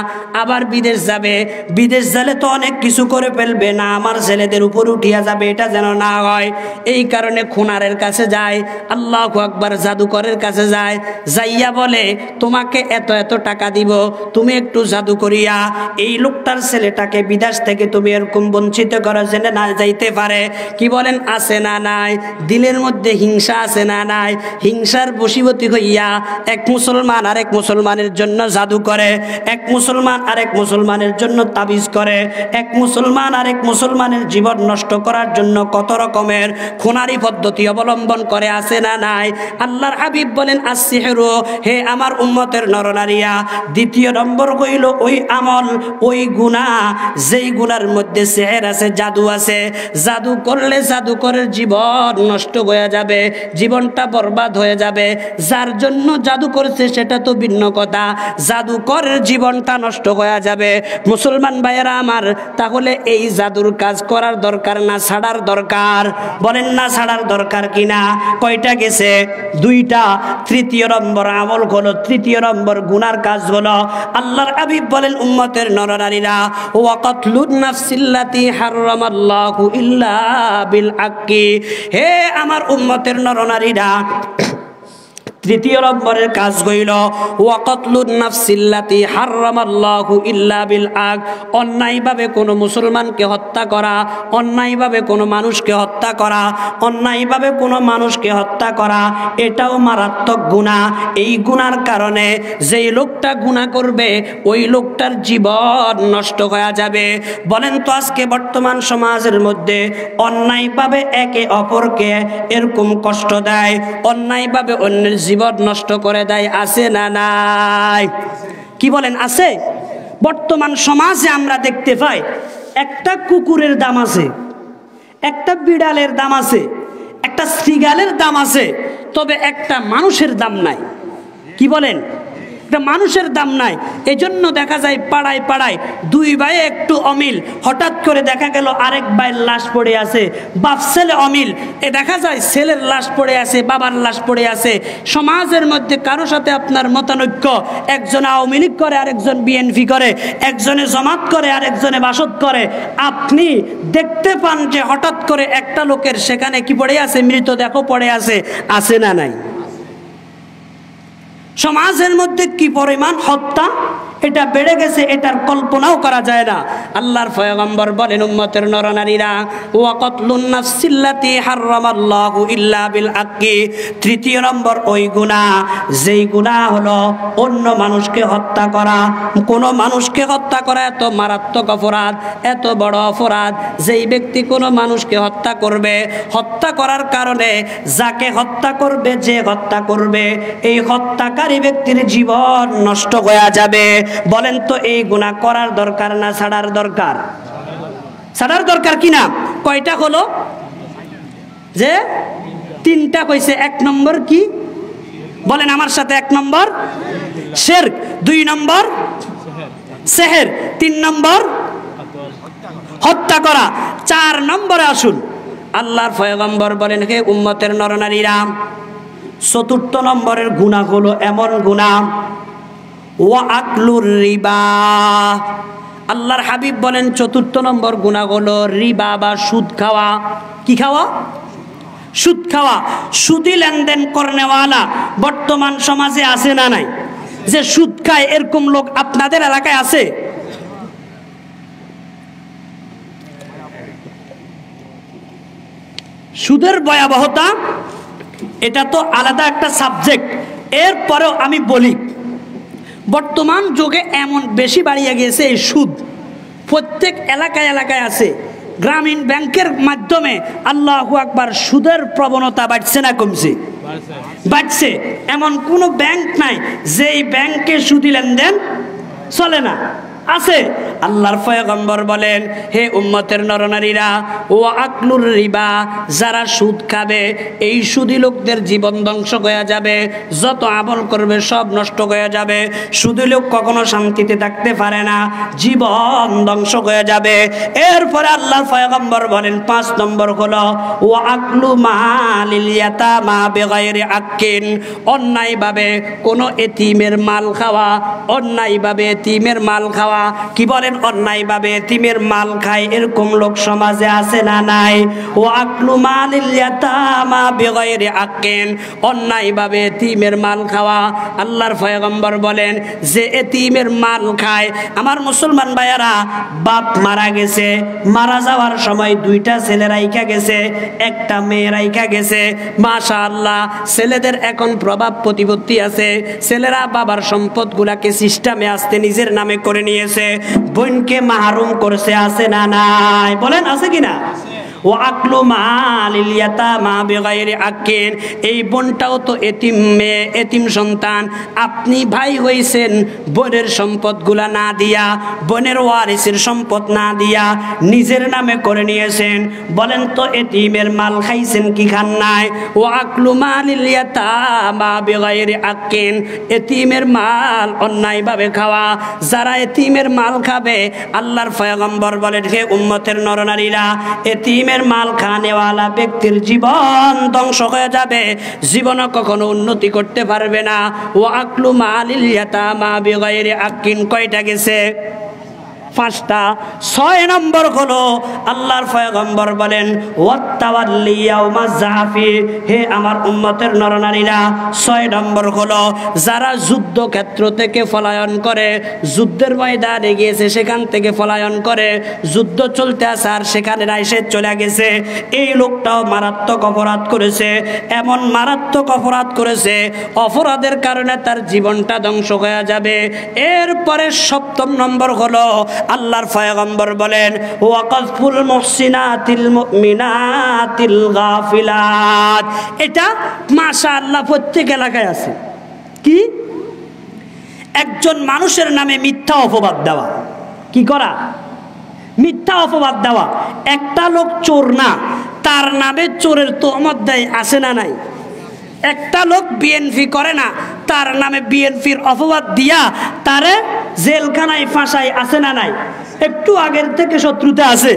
আবার বিদেশ যাবে। বিদেশ গেলে তো অনেক কিছু করে ফেলবে, না আমার ছেলেদের উপর উঠিয়া যাবে, এটা যেন না হয়। এই কারণে খুনারের কাছে যায়, আল্লাহু আকবার, জাদুকরের কাছে যায়। যাইয়া বলে তোমাকে এত টাকা দিব, তুমি একটু জাদু করিয়া এই লোকটার ছেলেটাকে বিদেশ থেকে তুমি এরকম বঞ্চিত করো যেন না যাইতে পারে। কি বলেন, আছে না নাই? দিলের মধ্যে হিংসা আছে না নাই? হিংসার বশীবতী হইয়া এক মুসলমান আরেক মুসলমানের জন্য জাদু করে, এক মুসলমান আরেক মুসলমানের জন্য তাবিজ করে, এক মুসলমান আরেক মুসলমানের জীবন নষ্ট করার জন্য কত রকমের খুনারি পদ্ধতি অবলম্বন করে, আছে না নাই? আল্লাহর হাবিব বলেন আসসিহরু, হে আমার উম্মতের নরনারীরা, 2য় নম্বর হইল ওই আমল, ওই গুনাহ, যেই গুনার মধ্যে সিহর আছে, জাদু আছে। জাদু করলে জাদুকরের জীবন নষ্ট হয়ে যাবে, জীবনটা বরবাদ হয়ে যাবে। যার জন্য জাদু করেছে সেটা তো ভিন্ন কথা, জাদুকরের জীবনটা নষ্ট হয়ে যাবে। মুসলমান ভাইয়েরা আমার, তাহলে এই জাদুর কাজ করার দরকার না ছাড়ার দরকার? বলেন না ছাড়ার দরকার কিনা? কয়টা গেছে? 2টা। 3য় নম্বর আমল হলো, 3য় নম্বর গুনার কাজ হলো, আল্লাহর হাবিব বলেন উম্মতের নরনারীরা, ওয়াকাতলুন নাফসিল্লাতি হারামাল্লাহু ইল্লা বিল হাক্কি, হে আমার উম্মতের নরনারীরা, 3য় নম্বরের কাজ হইল ওয়াকাতলুন নাফসিল্লাতি হারামাল্লাহু ইল্লা বিল হক, অন্যায়ভাবে কোনো মুসলমানকে হত্যা করা, অন্যায়ভাবে কোনো মানুষকে হত্যা করা, অন্যায়ভাবে কোনো মানুষকে হত্যা করা, এটাও মারাত্মক গুনাহ। এই গুনার কারণে যেই লোকটা গুনাহ করবে ওই লোকটার জীবন নষ্ট হয়ে যাবে। বলেন তো আজকে বর্তমান সমাজের মধ্যে অন্যায়ভাবে একে অপরকে এরকম কষ্ট দেয়, অন্যায়ভাবে অন্যের জীবন নষ্ট করে দেয়, আছে না নাই? কি বলেন, আছে? বর্তমান সমাজে আমরা দেখতে পাই, একটা কুকুরের দাম আছে, একটা বিড়ালের দাম আছে, একটা শ্রীগালের দাম আছে, তবে একটা মানুষের দাম নাই। কি বলেন? একটা মানুষের দাম নাই। এজন্য দেখা যায় পাড়ায় পাড়ায় 2 ভাইয়ে একটু অমিল, হঠাৎ করে দেখা গেল আরেক ভাইয়ের লাশ পড়ে আছে, বাপ ছেলে অমিল, দেখা যায় ছেলের লাশ পড়ে আছে, বাবার লাশ পড়ে আছে। সমাজের মধ্যে কারো সাথে আপনার মতানৈক্য, একজন আওয়ামী লীগ করে, আরেকজন বিএনপি করে, একজনে জামাত করে, আরেকজনে বাসদ করে। আপনি দেখতে পান যে হঠাৎ করে একটা লোকের সেখানে কি পড়ে আছে, মৃতদেহ পড়ে আছে, আছে না নাই? সমাজের মধ্যে কি পরিমাণ হত্যা এটা বেড়ে গেছে, এটার কল্পনাও করা যায় না। আল্লাহর পয়গম্বর বলেন উম্মতের নরনারীরা, ওয়াকাতলুন নাফসিল্লাতি হারামাল্লাহু ইল্লা বিল হাক্কি, 3য় নম্বর ওই গুনাহ, যেই গুনাহ হলো অন্য মানুষকে হত্যা করা। কোনো মানুষকে হত্যা করা এত মারাত্মক অপরাধ, এত বড় অপরাধ, যেই ব্যক্তি কোনো মানুষকে হত্যা করবে, হত্যা করার কারণে যাকে হত্যা করবে, যে হত্যা করবে, এই হত্যাকারী ব্যক্তির জীবন নষ্ট হয়ে যাবে। বলেন তো এই গুনাহ করার দরকার না ছাড়ার দরকার? ছাড়ার দরকার কিনা? কয়টা হলো? যে 3টা কইছে। 1 নম্বর কি বলেন আমার সাথে? 1 নম্বর শিরক, 2 নম্বর সেহের, 3 নম্বর হত্যা করা, 4 নম্বরে আসুন আল্লাহর পয়গম্বর বলেন, হে উম্মতের নরনারীরা, 4র্থ নম্বরের গুনাহ হলো এমন গুনাহ, ওয়া আকলুর রিবা। আল্লাহর হাবিব বলেন 4র্থ নম্বর গুনাহ হলো রিবা বা সুদ খাওয়া। কি খাওয়া? সুদ খাওয়া। সুদি লেনদেন করনেওয়ালা বর্তমান সমাজে আছে না নাই? যে সুদ খায় এরকম লোক আপনাদের এলাকায় আছে? সুদের ভয়াবহতা এটা তো আলাদা একটা সাবজেক্ট, এরপরেও আমি বলি, বর্তমান যুগে এমন বেশি বাড়িয়ে গিয়েছে এই সুদ, প্রত্যেক এলাকায় এলাকায় আছে। গ্রামীণ ব্যাংকের মাধ্যমে আল্লাহু আকবার সুদের প্রবণতা বাড়ছে না কমছে? বাড়ছে। এমন কোনো ব্যাংক নাই যেই ব্যাংকে সুদি লেনদেন চলে না, আছে। আল্লাহর পয়গম্বর বলেন, হে উম্মতের নরনারীরা, ও আকলুর রিবা, যারা সুদ খাবে এই সুদি লোকদের জীবন ধ্বংস হয়ে যাবে, যত আমল করবে সব নষ্ট হয়ে যাবে। সুদি লোক কখনো শান্তিতে থাকতে পারে না, জীবন ধ্বংস হয়ে যাবে। এরপরে আল্লাহর পয়গম্বর বলেন 5 নম্বর হলো ও আকলু মালিল ইয়াতামা বিগাইরি আক্কিন, অন্যায়ভাবে কোনো এতিমের মাল খাওয়া, অন্যায়ভাবে এতিমের মাল খাওয়া। কি বলেন? অন্যায়ভাবে এতিমের মাল খায়, এরকম লোক সমাজে আছে না নাই? ও আকলু মালিল ইয়াতামা বিগাইরি আক্কিন, অন্যায়ভাবে এতিমের মাল খাওয়া। আল্লাহর পয়গম্বর বলেন, যে এতিমের মাল খায়, আমার মুসলমান ভাইয়ারা, বাপ মারা গেছে, মারা যাওয়ার সময় 2টা ছেলে রাইখা গেছে, একটা মেয়ে রাইখা গেছে। মাশাআল্লাহ, ছেলেদের এখন প্রভাব প্রতিপত্তি আছে, ছেলেরা বাবার সম্পদগুলাকে সিস্টেমে আসতে নিজের নামে করে নিয়েছে, বোনকে মাহরুম করছে, আছে না নাই? বলেন আছে কিনা? ও আকলু মালিল ইয়াতামা বিগাইরি আক্কিন, এই বোনটাও তো এতিম মেয়ে, এতিম সন্তান। আপনি ভাই হইছেন, বোনের সম্পদগুলা না দিয়া, বোনের ওয়ারিসের সম্পদ না দিয়া নিজের নামে করে নিয়েছেন। বলেন তো এতিমের মাল খাইছেন কি খান নাই? ও আকলু মালিল ইয়াতামা বিগাইরি আক্কিন, এতিমের মাল অন্যায়ভাবে খাওয়া। যারা এতিমের মাল খাবে, আল্লাহর পয়গম্বর বলেন, হে উম্মতের নরনারীরা, এতিম মাল খানেওয়ালা ব্যক্তির জীবন ধ্বংস হয়ে যাবে, জীবনে কখনো উন্নতি করতে পারবে না। ও আকলু মালিল ইয়াতামা বিগাইরি আক্কিন কয়টা গেছে? 5টা। 6 নম্বর হলো আল্লাহর পয়গম্বর বলেন, ওয়াত্তাওয়াল্লি ইয়াউমাজ জাহাফি, হে আমার উম্মতের নরনারীরা, 6 নম্বর হলো যারা যুদ্ধক্ষেত্র থেকে পলায়ন করে, যুদ্ধের ময়দানে গিয়েছে সেখান থেকে পলায়ন করে, যুদ্ধ চলতে আছে আর সেখানে রাইসে চলে গেছে, এই লোকটাও মারাত্মক অপরাধ করেছে। এমন মারাত্মক অপরাধ করেছে, অপরাধের কারণে তার জীবনটা ধ্বংস হয়ে যাবে। এরপরে 7 নম্বর হলো আল্লাহর পয়গম্বর বলেন, ওয়াকাযফুল মুহসিনাতিল মুমিনাতিল গাফিলাত, এটা মাশাআল্লাহ প্রত্যেক এলাকায় আছে। কি? একজন মানুষের নামে মিথ্যা অপবাদ দেওয়া। কি করা? মিথ্যা অপবাদ দেওয়া। একটা লোক চোর না, তার নামে চোরের তহমত দেয়, আছে না নাই? একটা লোক বিএনপি করে না, তার নামে বিএনপির অপবাদ দিয়া তারে জেলখানায় ফাঁসায়, আছে না নাই? একটু আগের থেকে শত্রুতা আছে,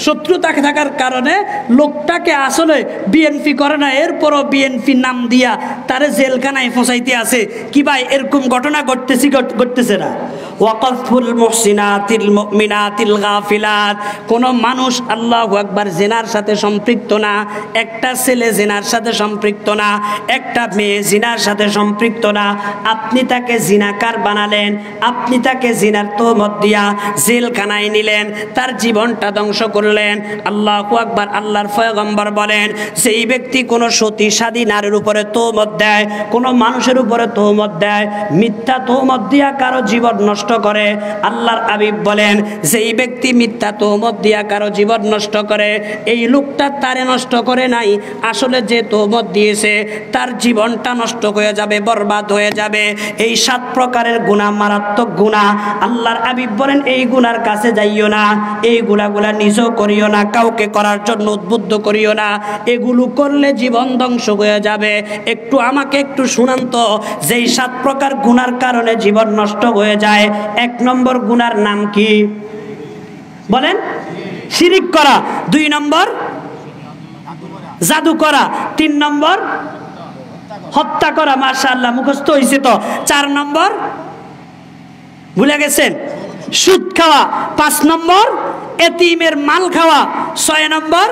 শত্রুতা থাকার কারণে লোকটাকে আসলে বিএনপি করে না, এরপরও বিএনপি নাম দিয়া তারে জেলখানায় ফসাইতে আছে। কি ভাই, এরকম ঘটনা ঘটতেছে না? ওয়াকাযফুল মুহসিনাতিল মুমিনাতিল গাফিলাত, কোন মানুষ আল্লাহু আকবার জিনার সাথে সম্পৃক্ত না, একটা ছেলে জিনার সাথে সম্পৃক্ত না, একটা মেয়ে জিনার সাথে সম্পৃক্ত না, আপনি তাকে জিনাকার বানালেন, আপনি তাকে জিনার তহমত দিয়া জেলখানায় নিলেন, তার জীবনটা ধ্বংস করলেন। আল্লাহু আকবার। আল্লাহর পয়গম্বর বলেন, সেই ব্যক্তি কোনো সতী সাদী নারীর উপরে তহমত দেয়, কোনো মানুষের উপরে তহমত দেয়, মিথ্যা তহমত দিয়া কারো জীবন নষ্ট করে, আল্লাহর হাবিব বলেন, যেই ব্যক্তি মিথ্যা তহমত দিয়া কারো জীবন নষ্ট করে, এই লোকটা তারে নষ্ট করে নাই, আসলে যে তহমত দিয়েছে তার জীবনটা নষ্ট হয়ে যাবে, বরবাদ হয়ে যাবে। এই 7 প্রকারের গুনাহ মারাত্মক গুনাহ। আল্লাহর হাবিব বলেন, এই গুনার কাছে যাইও না, এই গুনাহগুলা নিজেও করিও না, কাউকে করার জন্য উদ্বুদ্ধ করিও না, এগুলো করলে জীবন ধ্বংস হয়ে যাবে। একটু আমাকে একটু শুনান তো, যেই 7 প্রকার গুনার কারণে জীবন নষ্ট হয়ে যায়, 1 নম্বর গুনার নাম কি? বলেন। শিরিক করা। 2 নম্বর জাদু করা। 3 নম্বর হত্যা করা। মাশাআল্লাহ, মুখস্থ হইছে তো। 4 নম্বর ভুলে গেছেন, সুদ খাওয়া। 5 নম্বর এতিমের মাল খাওয়া। 6 নম্বর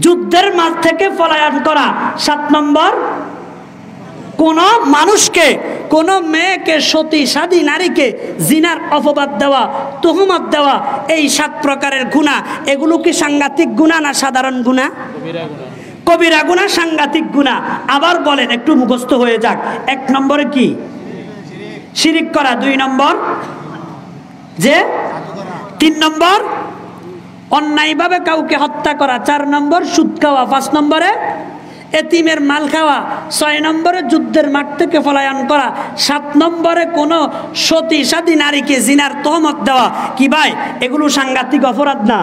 যুদ্ধের মাঝ থেকে পলায়ন করা। 7 নম্বর কোন মানুষকে, কোন মেয়েকে, সতী সাদী নারীকে জিনার অপবাদ দেওয়া, তহমত দেওয়া, এই 7 প্রকারের গুনাহ। এগুলো কি সাংঘাতিক গুনাহ না সাধারণ গুনাহ? কবিরা গুনাহ, সাংঘাতিক গুনাহ। আবার বলেন, একটু মুখস্থ হয়ে যাক। 1 নম্বরে কি? শিরিক করা। 2 নম্বর যে 3 নম্বর অন্যায়ভাবে কাউকে হত্যা করা। 4 নম্বর সুদ খাওয়া। 5 নম্বরে এতিমের মাল খাওয়া। 6 নম্বরে যুদ্ধের মাঠ থেকে পলায়ন করা। 7 নম্বরে কোনো সতী সাদী নারীকে জিনার তহমত দেওয়া। কি ভাই, এগুলো সাংঘাতিক অপরাধ না?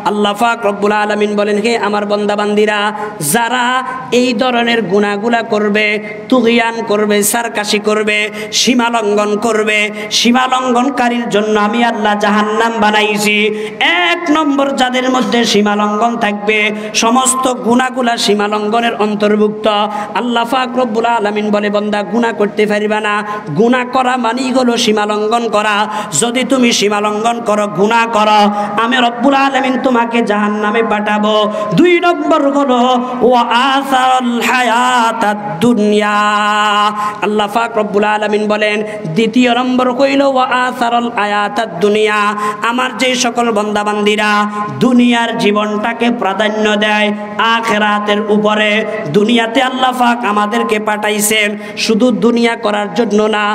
আল্লাহ পাক রব্বুল আলামিন বলেন, হে আমার বান্দা বান্দিরা, যারা এই ধরনের গুনাহগুলা করবে, তুগিয়ান করবে, সারকাশি করবে, সীমা লঙ্ঘন করবে, সীমা লঙ্ঘনকারীর জন্য আমি আল্লাহ জাহান্নাম বানাইছি। 1 নম্বর যাদের মধ্যে সীমা লঙ্ঘন থাকবে, সমস্ত গুনাহগুলা সীমা লঙ্ঘনের অন্তর্ভুক্ত। আল্লাহ পাক রব্বুল আলামিন বলে, বান্দা গুনাহ করতে পারবে না। গুনাহ করা মানেই হলো সীমা লঙ্ঘন করা। যদি তুমি সীমা লঙ্ঘন করো, গুনাহ করো, আমি রব্বুল আলামিন তোমাকে জাহান্নামে পাঠাবো। 2 নম্বর হলো ওয়া আসারুল হায়াতাদ দুনিয়া। আল্লাহ পাক রব্বুল আলামিন বলেন, 2 নম্বর কইলো ওয়া আসারুল হায়াতাদ দুনিয়া। আমার যে সকল বান্দা বান্দিরা দুনিয়ার জীবনটাকে প্রাধান্য দেয় আখিরাতের উপরে। দুনিয়াতে আল্লাহ পাক আমাদেরকে পাঠাইছেন শুধু দুনিয়া করার জন্য না,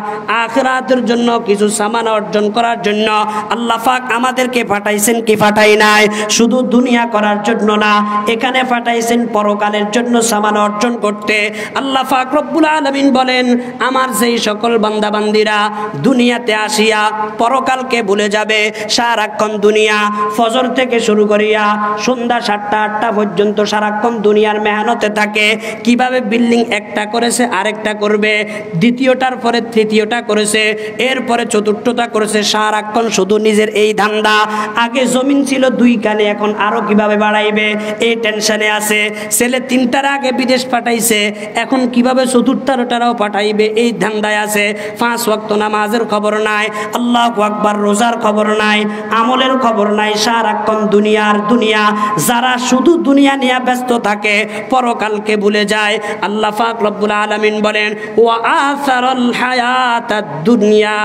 আখিরাতের জন্য কিছু সামান অর্জন করার জন্য আল্লাহ পাক আমাদেরকে পাঠাইছেন। কি পাঠাই নাই? শুধু দুনিয়া করার জন্য না, এখানে পাঠাইছেন পরকালের জন্য সামান অর্জন করতে। আল্লাহ পাক রব্বুল আলামিন বলেন, আমার যেই সকল বান্দা বান্দিরা দুনিয়াতে আসিয়া পরকালকে ভুলে যাবে, সারাক্ষণ দুনিয়া ফজর থেকে শুরু করিয়া সন্ধ্যা 7টা-8টা পর্যন্ত সারাক্ষণ দুনিয়ার মেহনতে থাকে। কিভাবে বিল্ডিং একটা করেছে আরেকটা করবে, দ্বিতীয়টার পরে তৃতীয়টা করেছে, এরপরে চতুর্থটা করেছে, সারাক্ষণ শুধু নিজের এই ধান্দা। আগে জমিন ছিল 2 কানে, এখন আরো কিভাবে বাড়াইবে এই টেনশনে আছে। ছেলে 3টার আগে বিদেশ পাঠাইছে, এখন কিভাবে চতুর্থটাও পাঠাইবে এই ধান্দায় আছে। 5 ওয়াক্ত নামাজের খবর নাই, আল্লাহু আকবার রোজার খবর নাই, আমলের খবর নাই, সারাক্ষণ দুনিয়ার দুনিয়া। যারা শুধু দুনিয়া নিয়ে ব্যস্ত থাকে, পরকালকে ভুলে যায়, আল্লাহ পাক রব্বুল আলামিন বলেন ওয়া আসারুল হায়াতাদ দুনিয়া।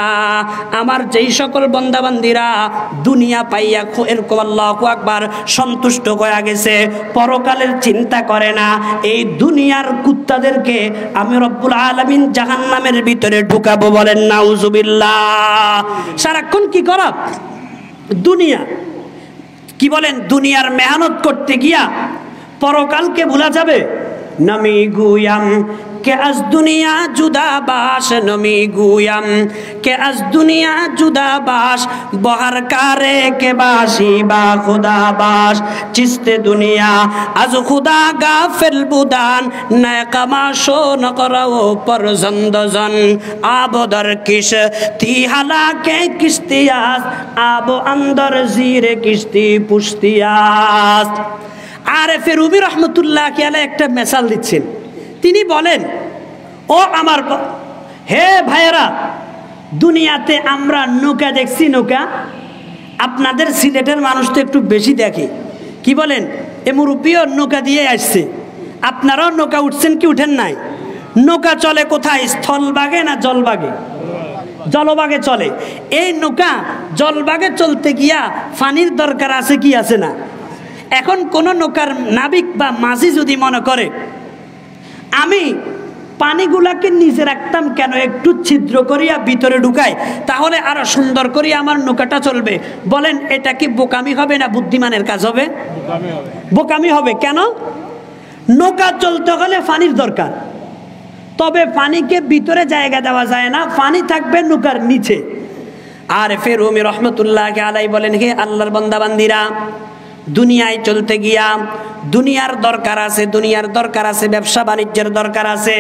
আমার যেই সকল বান্দা বান্দিরা দুনিয়া পাইয়া এরকম আল্লাহু আকবার সন্তুষ্ট হয়ে গেছে, পরকালের চিন্তা করে না, এই দুনিয়ার কুত্তাদেরকে আমি রব্বুল আলামিন জাহান্নামের ভিতরে ঢুকাবো। বলেন নাউজুবিল্লাহ। সারাক্ষণ কি করা? দুনিয়া। কি বলেন? দুনিয়ার মেহনত করতে গিয়া পরকালকে ভুলা যাবে। নমি গুয়াম কে আজ দুনিয়া জুদা বাস, নমি গুয়াম কে আজ দুনিয়া জুদা বাস, বহার কারে কে বাসি বা খুদা বাস, চিস্তে দুনিয়া আজ খুদা গাফিল বুদান, নয় কামাশো ন করাও পর জন্দজন, আবদর কিস তি হালাকে কিস্তিয়াস, আবো আন্দর জিরে কিস্তি পুস্তিয়াস। আরেফে রুমি রহমতুল্লাহ আলাইহি একটা মেসাল দিচ্ছেন। তিনি বলেন, ও আমার হে ভাইয়েরা, দুনিয়াতে আমরা নৌকা দেখছি, নৌকা আপনাদের সিলেটের মানুষ তো একটু বেশি দেখে। কি বলেন? এ মুরব্বিও নৌকা দিয়ে আসছে, আপনারাও নৌকা উঠছেন কি উঠেন নাই? নৌকা চলে কোথায়? স্থলভাগে না জলভাগে? জলভাগে চলে। এই নৌকা জলভাগে চলতে গিয়া পানির দরকার আছে কি আছে না? এখন কোন নৌকার নাবিক বা মাঝি যদি মনে করে আমি পানিগুলাকে নিচে রাখতাম কেন, একটু ছিদ্র করিয়া ভিতরে ঢুকাই, তাহলে আরো সুন্দর করিয়া আমার নৌকাটা চলবে, বলেন এটা কি বোকামি হবে না বুদ্ধিমানের কাজ হবে? বোকামি হবে। কেন? নৌকা চলতে হলে পানির দরকার, তবে পানিকে ভিতরে জায়গা দেওয়া যায় না, পানি থাকবে নৌকার নিচে। আর ফের রুমি রহমতুল্লাহ আলাইহি বলেন, হে আল্লাহর বান্দা বান্দিরা, দুনিয়ায় চলতে গিয়া দুনিয়ার দরকার আছে, দুনিয়ার দরকার আছে, ব্যবসা বাণিজ্যের দরকার আছে,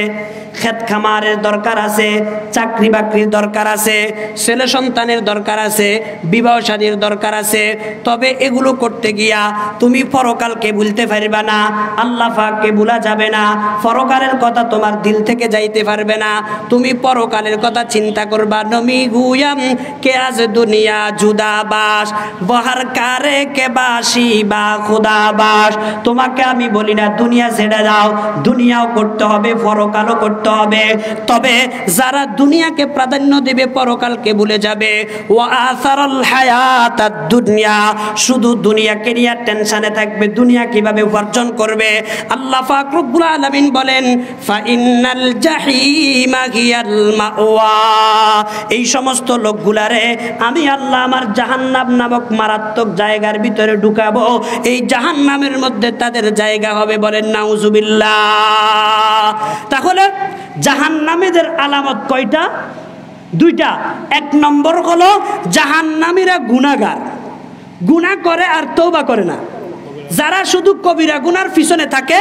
ক্ষেত খামারের দরকার আছে, চাকরি বাকরির দরকার আছে, ছেলে সন্তানের দরকার আছে, বিবাহ শাদীর দরকার আছে। তবে এগুলো করতে গিয়া তুমি পরকালকে ভুলতে পারবে না, আল্লাহ পাককে ভুলা যাবে না, পরকালের কথা তোমার দিল থেকে যাইতে পারবে না। তুমি পরকালের কথা চিন্তা করবা। নমি গুয়াম কে আজ দুনিয়া জুদা বাস, বহার কারে কে বাসি বা খুদা বাস। তোমাকে আমি বলি না দুনিয়া ছেড়ে দাও, দুনিয়াও করতে হবে, পরকালও করতে করতে হবে। তবে যারা দুনিয়াকে প্রাধান্য দেবে, পরকালকে ভুলে যাবে, ওয়া আসারাল হায়াতাদ দুনিয়া, শুধু দুনিয়াকে নিয়ে টেনশনে থাকবে, দুনিয়া কিভাবে উপার্জন করবে। আল্লাহ পাক রব্বুল আলামিন বলেন ফা ইন্নাল জাহিমা হিয়াল মাওয়া, এই সমস্ত লোকগুলারে আমি আল্লাহ আমার জাহান্নাম নামক মারাত্মক জায়গার ভিতরে ঢুকাবো। এই জাহান্নামের মধ্যে তাদের জায়গা হবে, বলেন নাউজুবিল্লাহ। তাহলে জাহান্নামীদের আলামত কয়টা? দুইটা। এক নম্বর হলো জাহান্নামীরা গুনাহগার, গুনাহ করে আর তওবা করে না। যারা শুধু কবিরা গুনার পিছনে থাকে,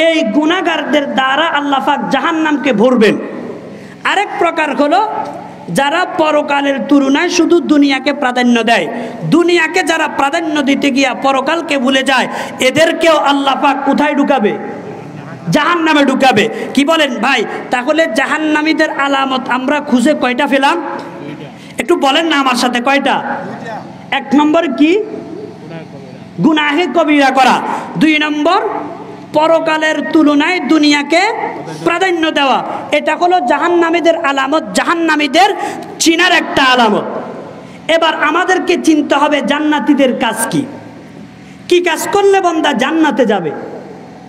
এই গুনাহগারদের দ্বারা আল্লাহ পাক জাহান্নামকে ভরবেন। আরেক প্রকার হলো যারা পরকালের তুলনায় শুধু দুনিয়াকে প্রাধান্য দেয়, দুনিয়াকে যারা প্রাধান্য দিতে গিয়া পরকালকে ভুলে যায়, এদেরকেও আল্লাহ পাক কোথায় ঢুকাবে? জাহান্নামে ঢুকাবে। কি বলেন ভাই? তাহলে জাহান্নামীদের আলামত আমরা খুঁজে কয়টা পেলাম? একটু বলেন না আমার সাথে, কয়টা? এক নম্বর কি? গুনাহে কবিরা করা। দুই নম্বর পরকালের তুলনায় দুনিয়াকে প্রাধান্য দেওয়া। এটা হলো জাহান্নামীদের আলামত, জাহান্নামীদের চিনার একটা আলামত। এবার আমাদেরকে চিনতে হবে জান্নাতীদের কাজ কি, কি কাজ করলে বান্দা জান্নাতে যাবে।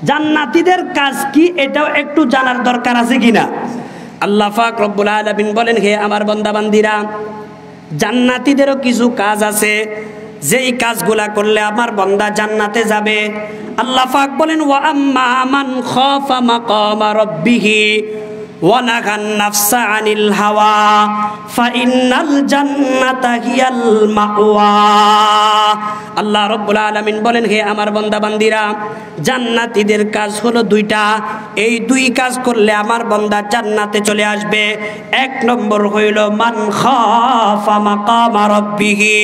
জান্নাতীদের কাজ কি এটাও একটু জানার দরকার আছে কিনা। আল্লাহ পাক রব্বুল আলামিন বলেন, হে আমার বান্দা বান্দিরা, জান্নাতীদেরও কিছু কাজ আছে, যেই কাজগুলা করলে আমার বান্দা জান্নাতে যাবে। আল্লাহ পাক বলেন ওয়া আম্মা মান খাফা মাকামা রাব্বিহি ওয়া নাহান নাফসা আনিল হাওয়া ফাইন্নাল জান্নাতা হিয়াল মাওয়া। আল্লাহ রাব্বুল আলামিন বলেন, হে আমার বান্দা বান্দিরা, জান্নাতীদের কাজ হলো দুইটা। এই দুই কাজ করলে আমার বান্দা জান্নাতে চলে আসবে। এক নম্বর হইল মান খাফা মাকামা রাব্বিহি,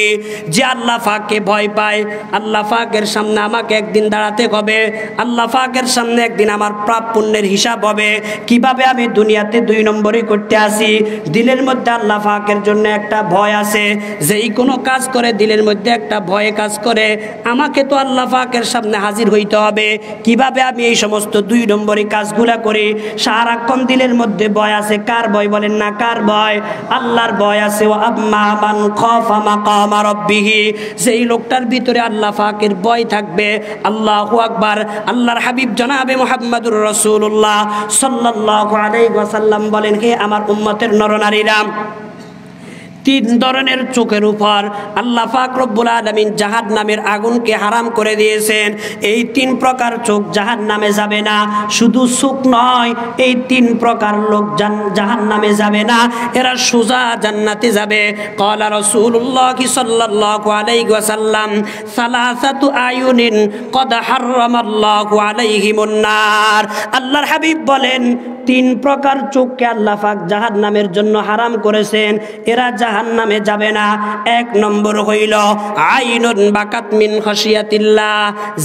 যে আল্লাহ পাককে ভয় পায়। আল্লাহ পাকের সামনে আমাকে একদিন দাঁড়াতে হবে, আল্লাহ পাকের সামনে একদিন আমার পাপ পুণ্যের হিসাব হবে। কিভাবে আমি দুনিয়াতে দুই নম্বরই করতে আসি? দিলের মধ্যে আল্লাহ পাকের জন্য একটা ভয় আছে। যেই কোনো কাজ করে দিলের মধ্যে একটা ভয় কাজ করে, আমাকে তো আল্লাহ পাকের সামনে হাজির হইতে হবে। কিভাবে আমি এই সমস্ত দুই নম্বরই কাজগুলা করি? সারাক্ষণ দিলের মধ্যে ভয় আছে। কার ভয় বলেন না? কার ভয়? আল্লাহর ভয় আছে। ওয়া আম্মা মান খাফা মাকামা রাব্বিহি, যেই লোকটার ভিতরে আল্লাহ পাকের ভয় থাকবে। আল্লাহু আকবার। আল্লাহর হাবিব জনাবে মুহাম্মদুর রাসূলুল্লাহ সাল্লাল্লাহু আলাইহি ওয়াসাল্লাম বলেন, হে আমার উম্মতের নরনারীরা, তিন ধরনের চোখের উপর আল্লাহ পাক রব্বুল আলামিন জাহান্নামের আগুনকে হারাম করে দিয়েছেন। এই তিন প্রকার চোখ জাহান্নামে যাবে না। শুধু চোখ নয়, এই তিন প্রকার লোক জাহান্নামে যাবে না, এরা সোজা জান্নাতে যাবে। ক্বালা রাসূলুল্লাহ সাল্লাল্লাহু আলাইহি ওয়াসাল্লাম সালাসাতু আয়ুনিন ক্বাদ হারামাল্লাহু আলাইহিমুন নার। আল্লাহর হাবিব বলেন, তিন প্রকার চোখকে আল্লাহ পাক জাহান্নামের জন্য হারাম করেছেন, এরা জাহান্নামে যাবে না। এক নম্বর হইল আইনুন বাকাত মিন খাশিয়াতিল্লাহ,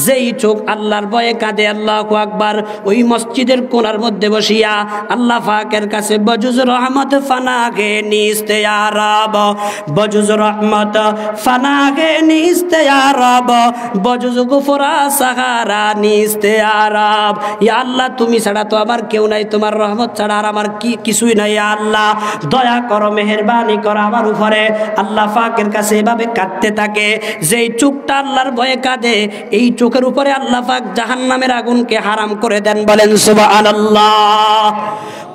যেই চোখ আল্লাহর ভয়ে কাঁদে। আল্লাহু আকবার। ওই মসজিদের কোণার মধ্যে বসিয়া আল্লাহ পাকের কাছে বজুজ রহমত ফানাগে নিস্তে ইয়া রব, বজুজ রহমত ফানাগে নিস্তে ইয়া রব, বজুজ গুফরা সাহারা নিস্তে ইয়া রব। ইয়া আল্লাহ, তুমি ছাড়া তো আমার কেউ নাই, তোমার রহমত ছাড়া আর আমার কিছুই নাই। আল্লাহ দয়া করো, মেহেরবানি করো আমার উপরে। আল্লাহ পাকের কাছে এভাবে কাঁদতে থাকে। যেই চোখটা আল্লাহর ভয়ে কাঁদে, এই চোখের উপরে আল্লাহ পাক জাহান্নামের আগুনকে হারাম করে দেন। বলেন সুবহানাল্লাহ।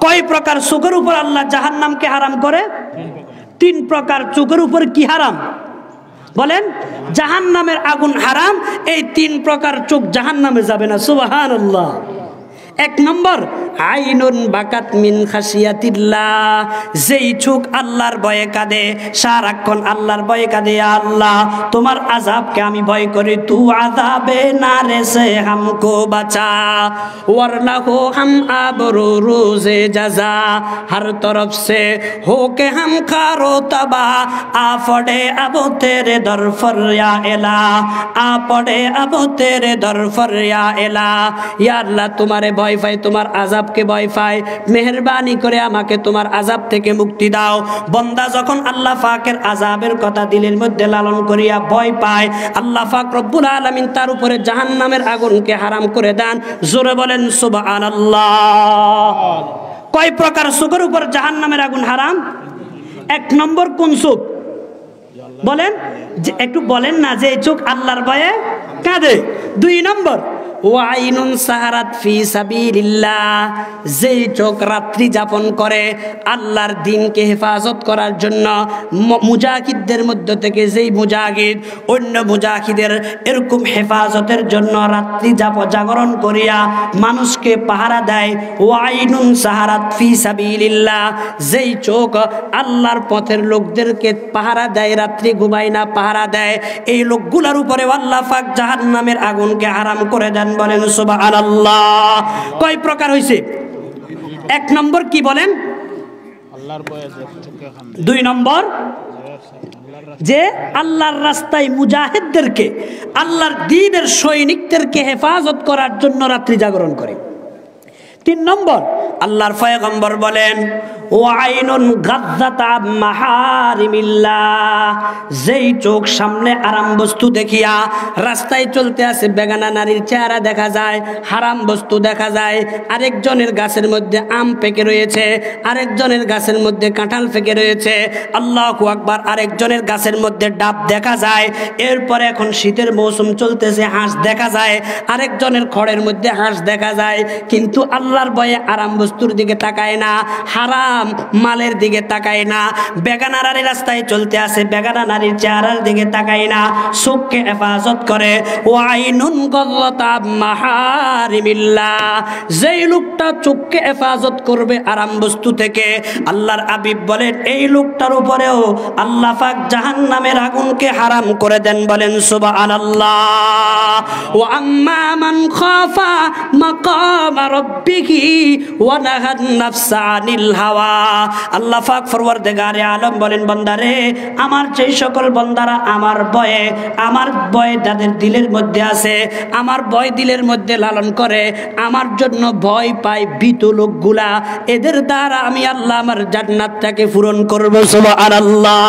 কয় প্রকার চোখের উপর আল্লাহ জাহান্নামকে হারাম করে? তিন প্রকার চোখের উপর কি হারাম? বলেন, জাহান্নামের আগুন হারাম। এই তিন প্রকার চোখ জাহান্নামে যাবে না। সুবহানাল্লাহ। এক নম্বর আইনুন বাকাত মিন খাশিয়াতিল্লাহ, যেই চোখ আল্লাহর ভয়ে কাঁদে, সারাক্ষণ আল্লাহর ভয়ে কাঁদে। আল্লাহ, তোমার আযাবকে আমি ভয় করি, তু আযাবে নারে সে হামকো বাঁচা, ওয়ারনা হো হাম আবরু রোজে জাযা, হর তরফ সে হো কে হাম খারো তবা, আ পড়ে আব তেরে দর ফর ইয়া ইলা, আ পড়ে আব তেরে দর ফর ইয়া ইলা। ইয়া আল্লাহ, তোমারে ভয় পাই, তোমার আযাবকে ভয় পাই, মেহেরবানি করে আমাকে তোমার আযাব থেকে মুক্তি দাও। বান্দা যখন আল্লাহ পাকের আযাবের কথা দিলের মধ্যে লালন করিয়া ভয় পায়, আল্লাহ পাক রব্বুল আলামিন তার উপরে জাহান্নামের আগুনকে হারাম করে দেন। জোরে বলেন সুবহানাল্লাহ। কয় প্রকার চোখের উপর জাহান্নামের আগুন হারাম? 1 নম্বর কোন চোখ বলেন? যে একটু বলেন না যে এই চোখ আল্লাহর ভয়ে কাঁদে। 2 নম্বর ওয়াইনুন সাহারাত ফি সাবিলিল্লাহ, যেই চোখ রাত্রি যাপন করে আল্লাহর দ্বীনকে হেফাজত করার জন্য। মুজাহিদদের মধ্য থেকে যেই মুজাহিদ অন্য মুজাহিদের এরকম হেফাজতের জন্য রাত্রি জাগরণ করিয়া মানুষকে পাহারা দেয়। ওয়াইনুন সাহারাত ফি সাবিলিল্লাহ, যেই চোখ আল্লাহর পথের লোকদেরকে পাহারা দেয়, রাত্রি ঘুমায় না, পাহারা দেয়, এই লোকগুলোর উপরে আল্লাহ পাক জাহান্নামের আগুনকে হারাম করে দেন। বলেন সুবহানাল্লাহ। কয় প্রকার হইছে? 1 নম্বর কি বলেন? 2 নম্বর যে আল্লাহর রাস্তায় মুজাহিদদেরকে, আল্লাহর দ্বীনের সৈনিকদেরকে হেফাজত করার জন্য রাত্রি জাগরণ করে। 3 নম্বর আল্লাহর পয়গম্বর বলেন ওয়াইনুন গাজ্জাত মাহারিমিল্লাহ, যেই চোখ সামনে আরাম বস্তু দেখিয়া রাস্তায় চলতে আছে, বেগানা নারীর চেহারা দেখা যায়, হারাম বস্তু দেখা যায়, আরেকজনের গাছের মধ্যে আম পেকে রয়েছে, আরেকজনের গাছের মধ্যে কাঁঠাল পেকে রয়েছে, আল্লাহু আকবার, আরেকজনের গাছের মধ্যে ডাব দেখা যায়, এরপরে এখন শীতের মৌসুম চলতেছে, হাঁস দেখা যায়, আরেকজনের খড়ের মধ্যে হাঁস দেখা যায়, কিন্তু আল্লাহর ভয়ে আরাম বস্তুর দিকে তাকায় না, হারাম মালের দিকে তাকায় না। বেগানা নারী রাস্তায় চলতে আসে, বেগানা নারীর চেহারার দিকে তাকায় না, চোখকে হেফাজত করে। ওয়াইনুন গাল্লাত মাহারিমিল্লাহ, যেই লোকটা চোখকে হেফাজত করবে আরাম বস্তু থেকে, আল্লাহর হাবিব বলেন এই লোকটার উপরেও আল্লাহ পাক জাহান্নামের আগুনকে হারাম করে দেন। বলেন সুবহানাল্লাহ। ওয়া আম্মা মান খাফা মাকাম রাব্বিহি ওয়া নাহান নাফসা আনিল হাওয়া, আল্লাহ পাক পরওয়ারদিগারে আলম বলেন বান্দারে, আমার যেই সকল বান্দারা আমার ভয়ে তাদের দিলের মধ্যে আছে, আমার ভয় দিলের মধ্যে লালন করে, আমার জন্য ভয় পায় ভীত লোকগুলা, এদের দ্বারা আমি আল্লাহ আমার জান্নাতটাকে পূরণ করব। সুবহানাল্লাহ।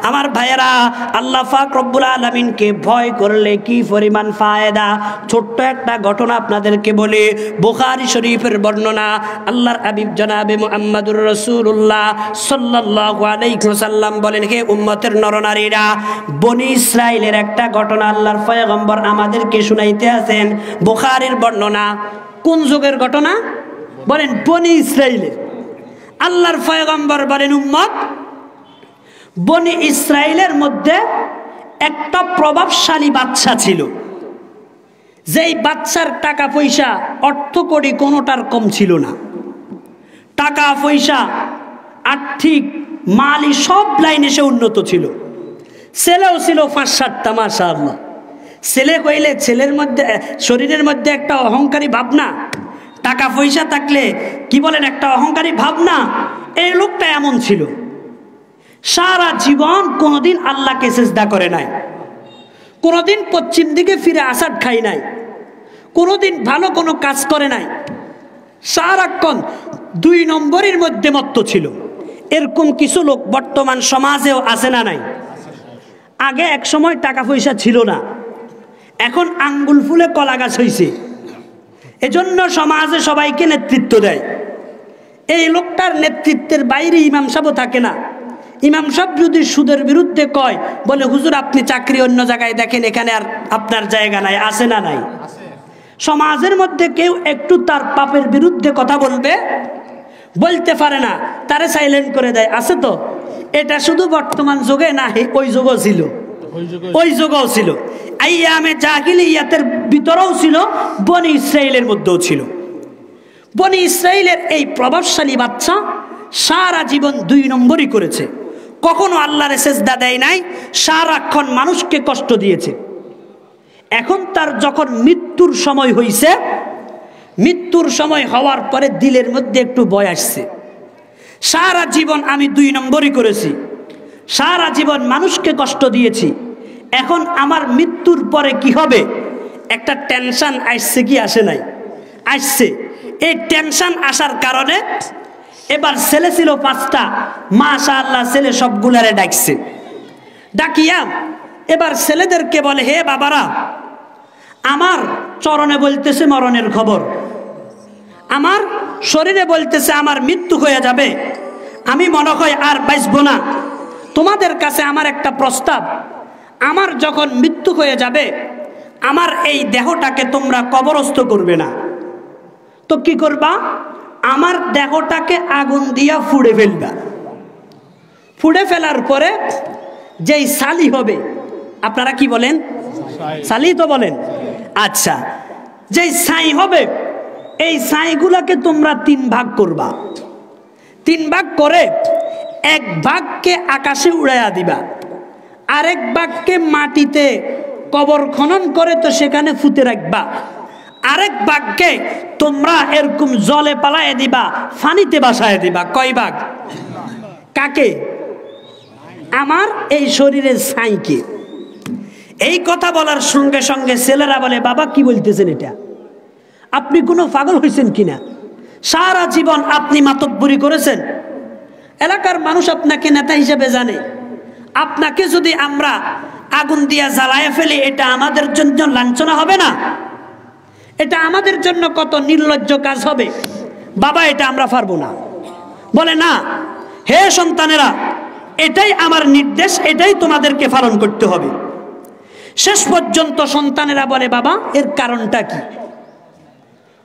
আমার ভাইয়েরা, আল্লাহ পাক রব্বুল আলামিনকে ভয় করলে কি পরিমাণ ফায়দা। ছোট্ট একটা ঘটনা আপনাদেরকে বলি, বুখারী শরীফের বর্ণনা। আল্লাহর হাবিব জনাবে মুহাম্মদুর রাসূলুল্লাহ সাল্লাল্লাহু আলাইহি ওয়াসাল্লাম বলেন, হে উম্মতের নরনারীরা, বনি ইসরাইলের একটা ঘটনা আল্লাহর পয়গম্বর আমাদেরকে শুনাইতে আছেন। বুখারীর বর্ণনা। কোন যুগের ঘটনা বলেন? বনি ইসরাইলের। আল্লাহর পয়গম্বর বলেন, উম্মত, বনি ইসরাইলের মধ্যে একটা প্রভাবশালী বাদশা ছিল, যেই বাদশার টাকা পয়সা অর্থ কড়ি কোনোটার কম ছিল না। টাকা পয়সা, আর্থিক, মালি সব লাইনে সে উন্নত ছিল। ছেলেও ছিল 5-7টা, মাশাআল্লাহ। ছেলে কইলে ছেলের মধ্যে, শরীরের মধ্যে একটা অহংকারী ভাবনা, টাকা পয়সা থাকলে কি বলেন একটা অহংকারী ভাবনা। এই লোকটা এমন ছিল, সারা জীবন কোনোদিন আল্লাহকে সিজদা করে নাই, কোনোদিন পশ্চিম দিকে ফিরে আসাদ খাই নাই, কোনোদিন ভালো কোনো কাজ করে নাই, সারাক্ষণ 2 নম্বরের মধ্যে মত্ত ছিল। এরকম কিছু লোক বর্তমান সমাজেও আছে না নাই? আগে এক সময় টাকা পয়সা ছিল না, এখন আঙ্গুল ফুলে কলা গাছ হয়েছে, এজন্য সমাজে সবাইকে নেতৃত্ব দেয়। এই লোকটার নেতৃত্বের বাইরে ইমাম সাহেবও থাকে না। ইমাম সাহেব যদি সুদের বিরুদ্ধে কয়, বলে হুজুর আপনি চাকরি অন্য জায়গায় দেখেন, এখানে আর আপনার জায়গা নাই। আছে না নাই? সমাজের মধ্যে কেউ একটু তার পাপের বিরুদ্ধে কথা বলতে পারে না, তারে সাইলেন্ট করে দেয়। আছে তো? এটা শুধু বর্তমান যুগে না, ওই যুগও ছিল, ওই যুগও ছিল, আইয়ামে জাহিলিয়াতের ভিতরেও ছিল, বনি ইসরাইলের মধ্যেও ছিল। বনি ইসরাইলের এই প্রভাবশালী বাচ্চা সারা জীবন 2 নম্বরই করেছে, কখনো আল্লাহর সিজদা দেয় নাই, সারাক্ষণ মানুষকে কষ্ট দিয়েছে। এখন তার যখন মৃত্যুর সময় হইছে, মৃত্যুর সময় হওয়ার পরে দিলের মধ্যে একটু ভয় আসছে। সারা জীবন আমি 2 নম্বরই করেছি, সারা জীবন মানুষকে কষ্ট দিয়েছি, এখন আমার মৃত্যুর পরে কি হবে, একটা টেনশন আসছে। কি আসে নাই? আসছে। এই টেনশন আসার কারণে এবার ছেলে ছিল 5টা, মাশাআল্লাহ, ছেলে সবগুলারে ডাকছে। ডাকিয়া এবার ছেলেদেরকে বলে, হে বাবারা, আমার চরণে বলতেছে মরণের খবর, আমার শরীরে বলতেছে আমার মৃত্যু হয়ে যাবে, আমি মনে হয় আর বাঁচব না। তোমাদের কাছে আমার একটা প্রস্তাব, আমার যখন মৃত্যু হয়ে যাবে আমার এই দেহটাকে তোমরা কবরস্থ করবে না, তো কি করবা? আমার দেহটাকে আগুন দিয়া ফুড়ে ফেলবা। ফুড়ে ফেলার পরে যেই সালি হবে, আপনারা কি বলেন? সালি তো বলেন। আচ্ছা, যেই ছাই হবে এই ছাইগুলাকে তোমরা 3 ভাগ করবা। 3 ভাগ করে এক ভাগকে আকাশে উড়াইয়া দিবা, আরেক ভাগকে মাটিতে কবর খনন করে তো সেখানে ফুতে রাখবা, আরেক ভাগকে তোমরা এরকম জলে পালাইয়া দিবা, পানিতে বাসায় দিবা। কয় ভাগ? কাকে? আমার এই শরীরের ছাইকে। এই কথা বলার সঙ্গে সঙ্গে ছেলেরা বলে, বাবা কি বলতেছেন এটা? আপনি কোনো পাগল হয়েছেন কিনা? সারা জীবন আপনি মাতব্বরি করেছেন, এলাকার মানুষ আপনাকে নেতা হিসেবে জানে। আপনাকে যদি আমরা আগুন দিয়া জ্বালায় ফেলি এটা আমাদের জন্য লাঞ্ছনা হবে না? এটা আমাদের জন্য কত নির্লজ্জ কাজ হবে। বাবা এটা আমরা পারবো না। বলে, না হে সন্তানেরা, এটাই আমার নির্দেশ, এটাই তোমাদেরকে পালন করতে হবে। শেষ পর্যন্ত সন্তানেরা বলে, বাবা এর কারণটা কি?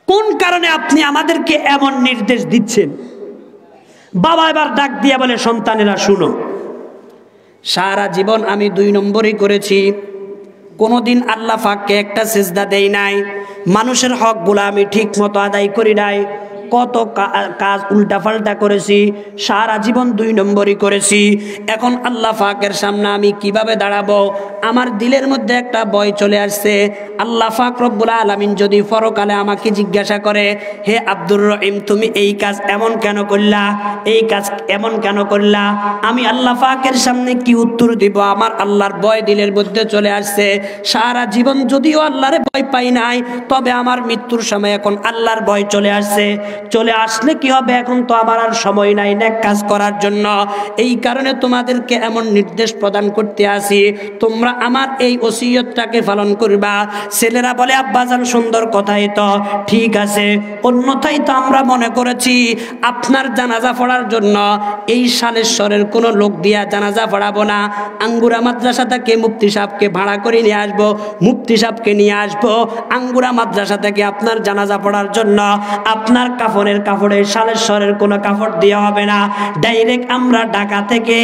কোন কারণে আপনি আমাদেরকে এমন নির্দেশ দিচ্ছেন? বাবা এবার ডাক দিয়ে বলে, সন্তানেরা শুনো, সারা জীবন আমি 2 নম্বরই করেছি, কোনোদিন আল্লাহ পাককে একটা সিজদা দেই নাই, মানুষের হকগুলো আমি ঠিক মতো আদায় করি নাই, কত কাজ উল্টাপাল্টা করেছি, সারা জীবন 2 নম্বরই করেছি। এখন আল্লাহ পাকের সামনে আমি কিভাবে দাঁড়াবো? আমার দিলের মধ্যে একটা ভয় চলে আসছে। আল্লাহ পাক রব্বুল আলামিন যদি পরকালে আমাকে জিজ্ঞাসা করে, হে আব্দুর রহিম তুমি এই কাজ এমন কেন করলা, এই কাজ এমন কেন করলা, আমি আল্লাহ পাকের সামনে কি উত্তর দিব? আমার আল্লাহর ভয় দিলের মধ্যে চলে আসছে। সারা জীবন যদিও আল্লাহরে ভয় পাই নাই, তবে আমার মৃত্যুর সময় এখন আল্লাহর ভয় চলে আসছে। চলে আসলে কি হবে? এখন তো আমার আর সময় নাই নেক কাজ করার জন্য। এই কারণে তোমাদেরকে এমন নির্দেশ প্রদান করতে আসি, তোমরা আমার এই ওসিয়তটাকে পালন করবা। ছেলেরা বলে, আব্বাজান সুন্দর কথাই তো, ঠিক আছে, অন্যথায় তো আমরা মনে করেছি আপনার জানাজা পড়ার জন্য এই সালেশ্বরের কোনো লোক দিয়া জানাজা পড়াবো না, আঙ্গুরা মাদ্রাসা থেকে মুফতি সাহেবকে ভাড়া করে নিয়ে আসবো, মুফতি সাহেবকে নিয়ে আসবো আঙ্গুরা মাদ্রাসা থেকে আপনার জানাজা পড়ার জন্য। আপনার কাপড়ের সালেশ্বরের কোনো কাপড় দেওয়া হবে না, ডাইরেক্ট আমরা ঢাকা থেকে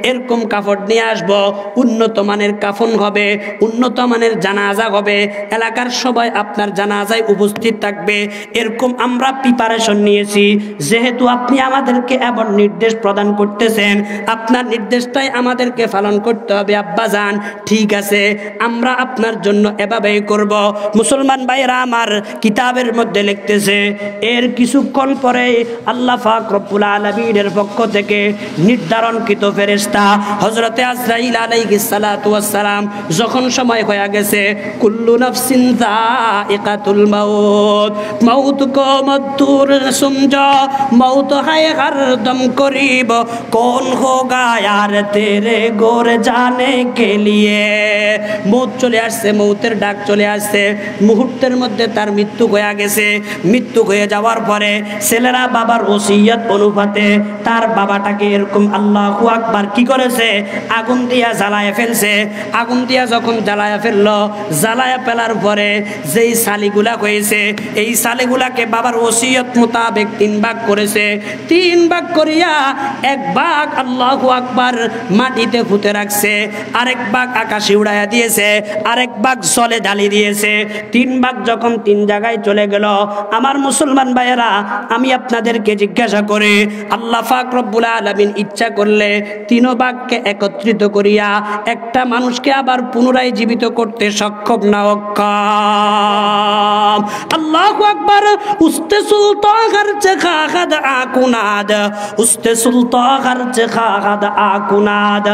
এরকম কাপড় নিয়ে আসবো, উন্নত মানের কাফন হবে, উন্নত মানের জানাজা হবে, এলাকার সবাই আপনার জানাজায় উপস্থিত থাকবে, এরকম আমরা প্রিপারেশন নিয়েছি। যেহেতু আপনি আমাদেরকে এমন নির্দেশ প্রদান করতেছেন, আপনার নির্দেশটাই আমাদেরকে পালন করতে হবে। আব্বাজান ঠিক আছে, আমরা আপনার জন্য এভাবেই করব। মুসলমান ভাইরা আমার, কিতাবের মধ্যে লিখতেছে, এর কিছুক্ষণ পরে আল্লাহ পাক রব্বুল আলামিনের পক্ষ থেকে নির্ধারণকৃত ফেরেশতা হযরতে আজরাইল আলাইহিস সালাতু ওয়াস সালাম যখন সময় হয়ে গেছে, কুল্লু নাফসিন যায়িকাতুল মাউত, মৌত কো মদ্দুর সুমজো, মৌত হায় হরদম করিব, কোন হোগা यार तेरे गोर जाने के लिए। মৌত চলে আসছে, মৌতের ডাক চলে আসছে, মুহূর্তের মধ্যে তার মৃত্যু হয়ে গেছে। মৃত্যু হয়ে যাওয়ার পরে ছেলেরা বাবার ওসিয়ত অনুপাতে তার বাবাটাকে এরকম আল্লাহু আকবার কি করেছে, আগুন দিয়া জ্বালায় ফেলছে। আগুন দিয়া যখন জ্বালায় ফেললো, জ্বালায় ফেলার পরে যেই সালিগুলা হয়েছে, এই সালিগুলাকে বাবার ওসিয়ত মোতাবেক 3 ভাগ করেছে। 3 ভাগ করিয়া এক ভাগ আল্লাহু আকবার মাটিতে পুঁতে রাখছে, আরেক ভাগ আকাশে উড়াইয়া দিয়েছে, আরেক ভাগ জলে ঢালি দিয়েছে। 3 ভাগ যখন 3 জায়গায় চলে গেল, আমার মুসলমান ভাইয়েরা, আমি আপনাদেরকে জিজ্ঞাসা করে, আল্লাহ পাক রব্বুল আলামিন ইচ্ছা করলে 3 ভাগকে একত্রিত করিয়া একটা মানুষকে আবার পুনরায় জীবিত করতে সক্ষম না অক্ষম? আল্লাহু আকবার। উস্তে সুলতান গারচে খাগাদ আকুনাদ, উস্তে সুলতান গারচে খাগাদ আকুনাদ,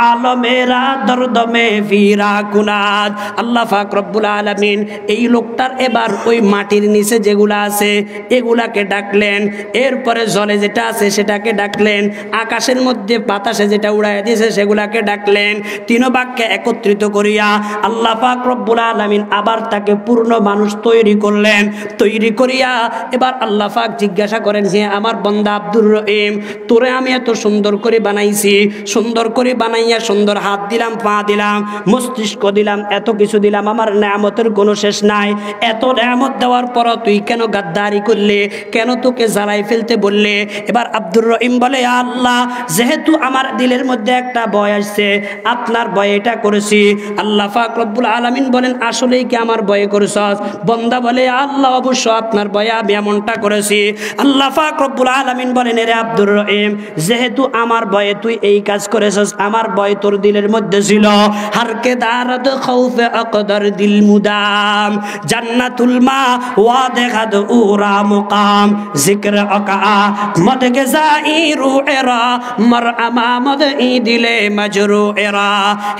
আলমেরা দর্দ মে ফিরা কুনাদ। আল্লাহ পাক রব্বুল আলামিন এই লোকটার এবার ওই মাটির নিচে যেগুলা আছে এগুলা সেটাকে ডাকলেন, এরপরে জলে যেটা আছে সেটাকে ডাকলেন, আকাশের মধ্যে বাতাসে যেটা উড়াইয়া দিয়েছে সেগুলাকে ডাকলেন। তিন বাক্যে একত্রিত করিয়া আল্লাহ পাক রব্বুল আলামিন আবার তাকে পূর্ণ মানুষ তৈরি করলেন। তৈরি করিয়া এবার আল্লাহ পাক জিজ্ঞাসা করেন, হে আমার বান্দা আব্দুর রহিম, তোরে আমি এত সুন্দর করে বানাইছি, সুন্দর করে বানাইয়া সুন্দর হাত দিলাম, পা দিলাম, মস্তিষ্ক দিলাম, এত কিছু দিলাম, আমার নেয়ামতের কোনো শেষ নাই। এত নেয়ামত দেওয়ার পর তুই কেন গাদ্দারি করলে, কেন তোকে জ্বালাই ফেলতে বললে? এবার আব্দুর রহিম বলে, আল্লাহ, যেহেতু আমার দিলের মধ্যে একটা ভয় আসছে, আপনার ভয়ে এটা করেছি। আল্লাহ পাক রব্বুল আলামিন বলেন, আসলেই কি আমার ভয়ে করেছস? বান্দা বলে, আল্লাহ, অবশ্য আপনার ভয়ে আমি এমনটা করেছি। আল্লাহ পাক রব্বুল আলামিন বলেন, রে আব্দুর রহিম, যেহেতু আমার ভয়ে তুই এই কাজ করেছস, আমার ভয় তোর দিলের মধ্যে ছিল। হারকে দারদ খাউফে আকদার দিল মুদাম, জান্নাতুল মা ওয়া দেখাদ উরা মুকাম, জিক্র আকা মদ গজাই রুএরা মার আমামদ ই দিলে মজরু এরা।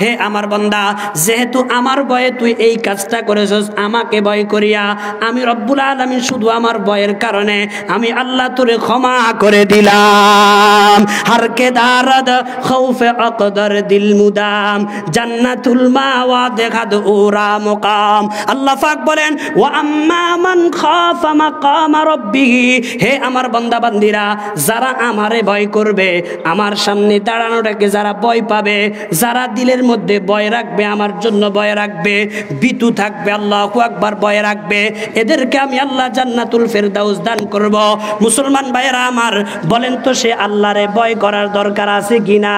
হে আমার বান্দা, যেহেতু আমার ভয়ে তুই এই কাজটা করেছস, আমাকে ভয় করিয়া আমি রব্বুল আলামিন শুধু আমার ভয়ের কারণে আমি আল্লাহ তোরে ক্ষমা করে দিলাম। হারকে দারদ খাউফে আকদার দিল মুদাম, জান্নাতুল মাওয়া দেখাদ উরা মুকাম। আল্লাহ পাক বলেন, ওয়া আম্মা মান খাফা মাকাম রাব্বিহি, হে আমার বান্দা বান্দিরা, যারা আমারে ভয় করবে, আমার সামনে দাঁড়ানোটাকে যারা ভয় পাবে, যারা দিলের মধ্যে ভয় রাখবে, আমার জন্য ভয় রাখবে, বিতু থাকবে, আল্লাহু আকবার ভয় রাখবে, এদেরকে আমি আল্লাহ জান্নাতুল ফেরদাউস দান করব। মুসলমান ভাইয়েরা আমার, বলেন তো সে আল্লাহরে ভয় করার দরকার আছে কিনা?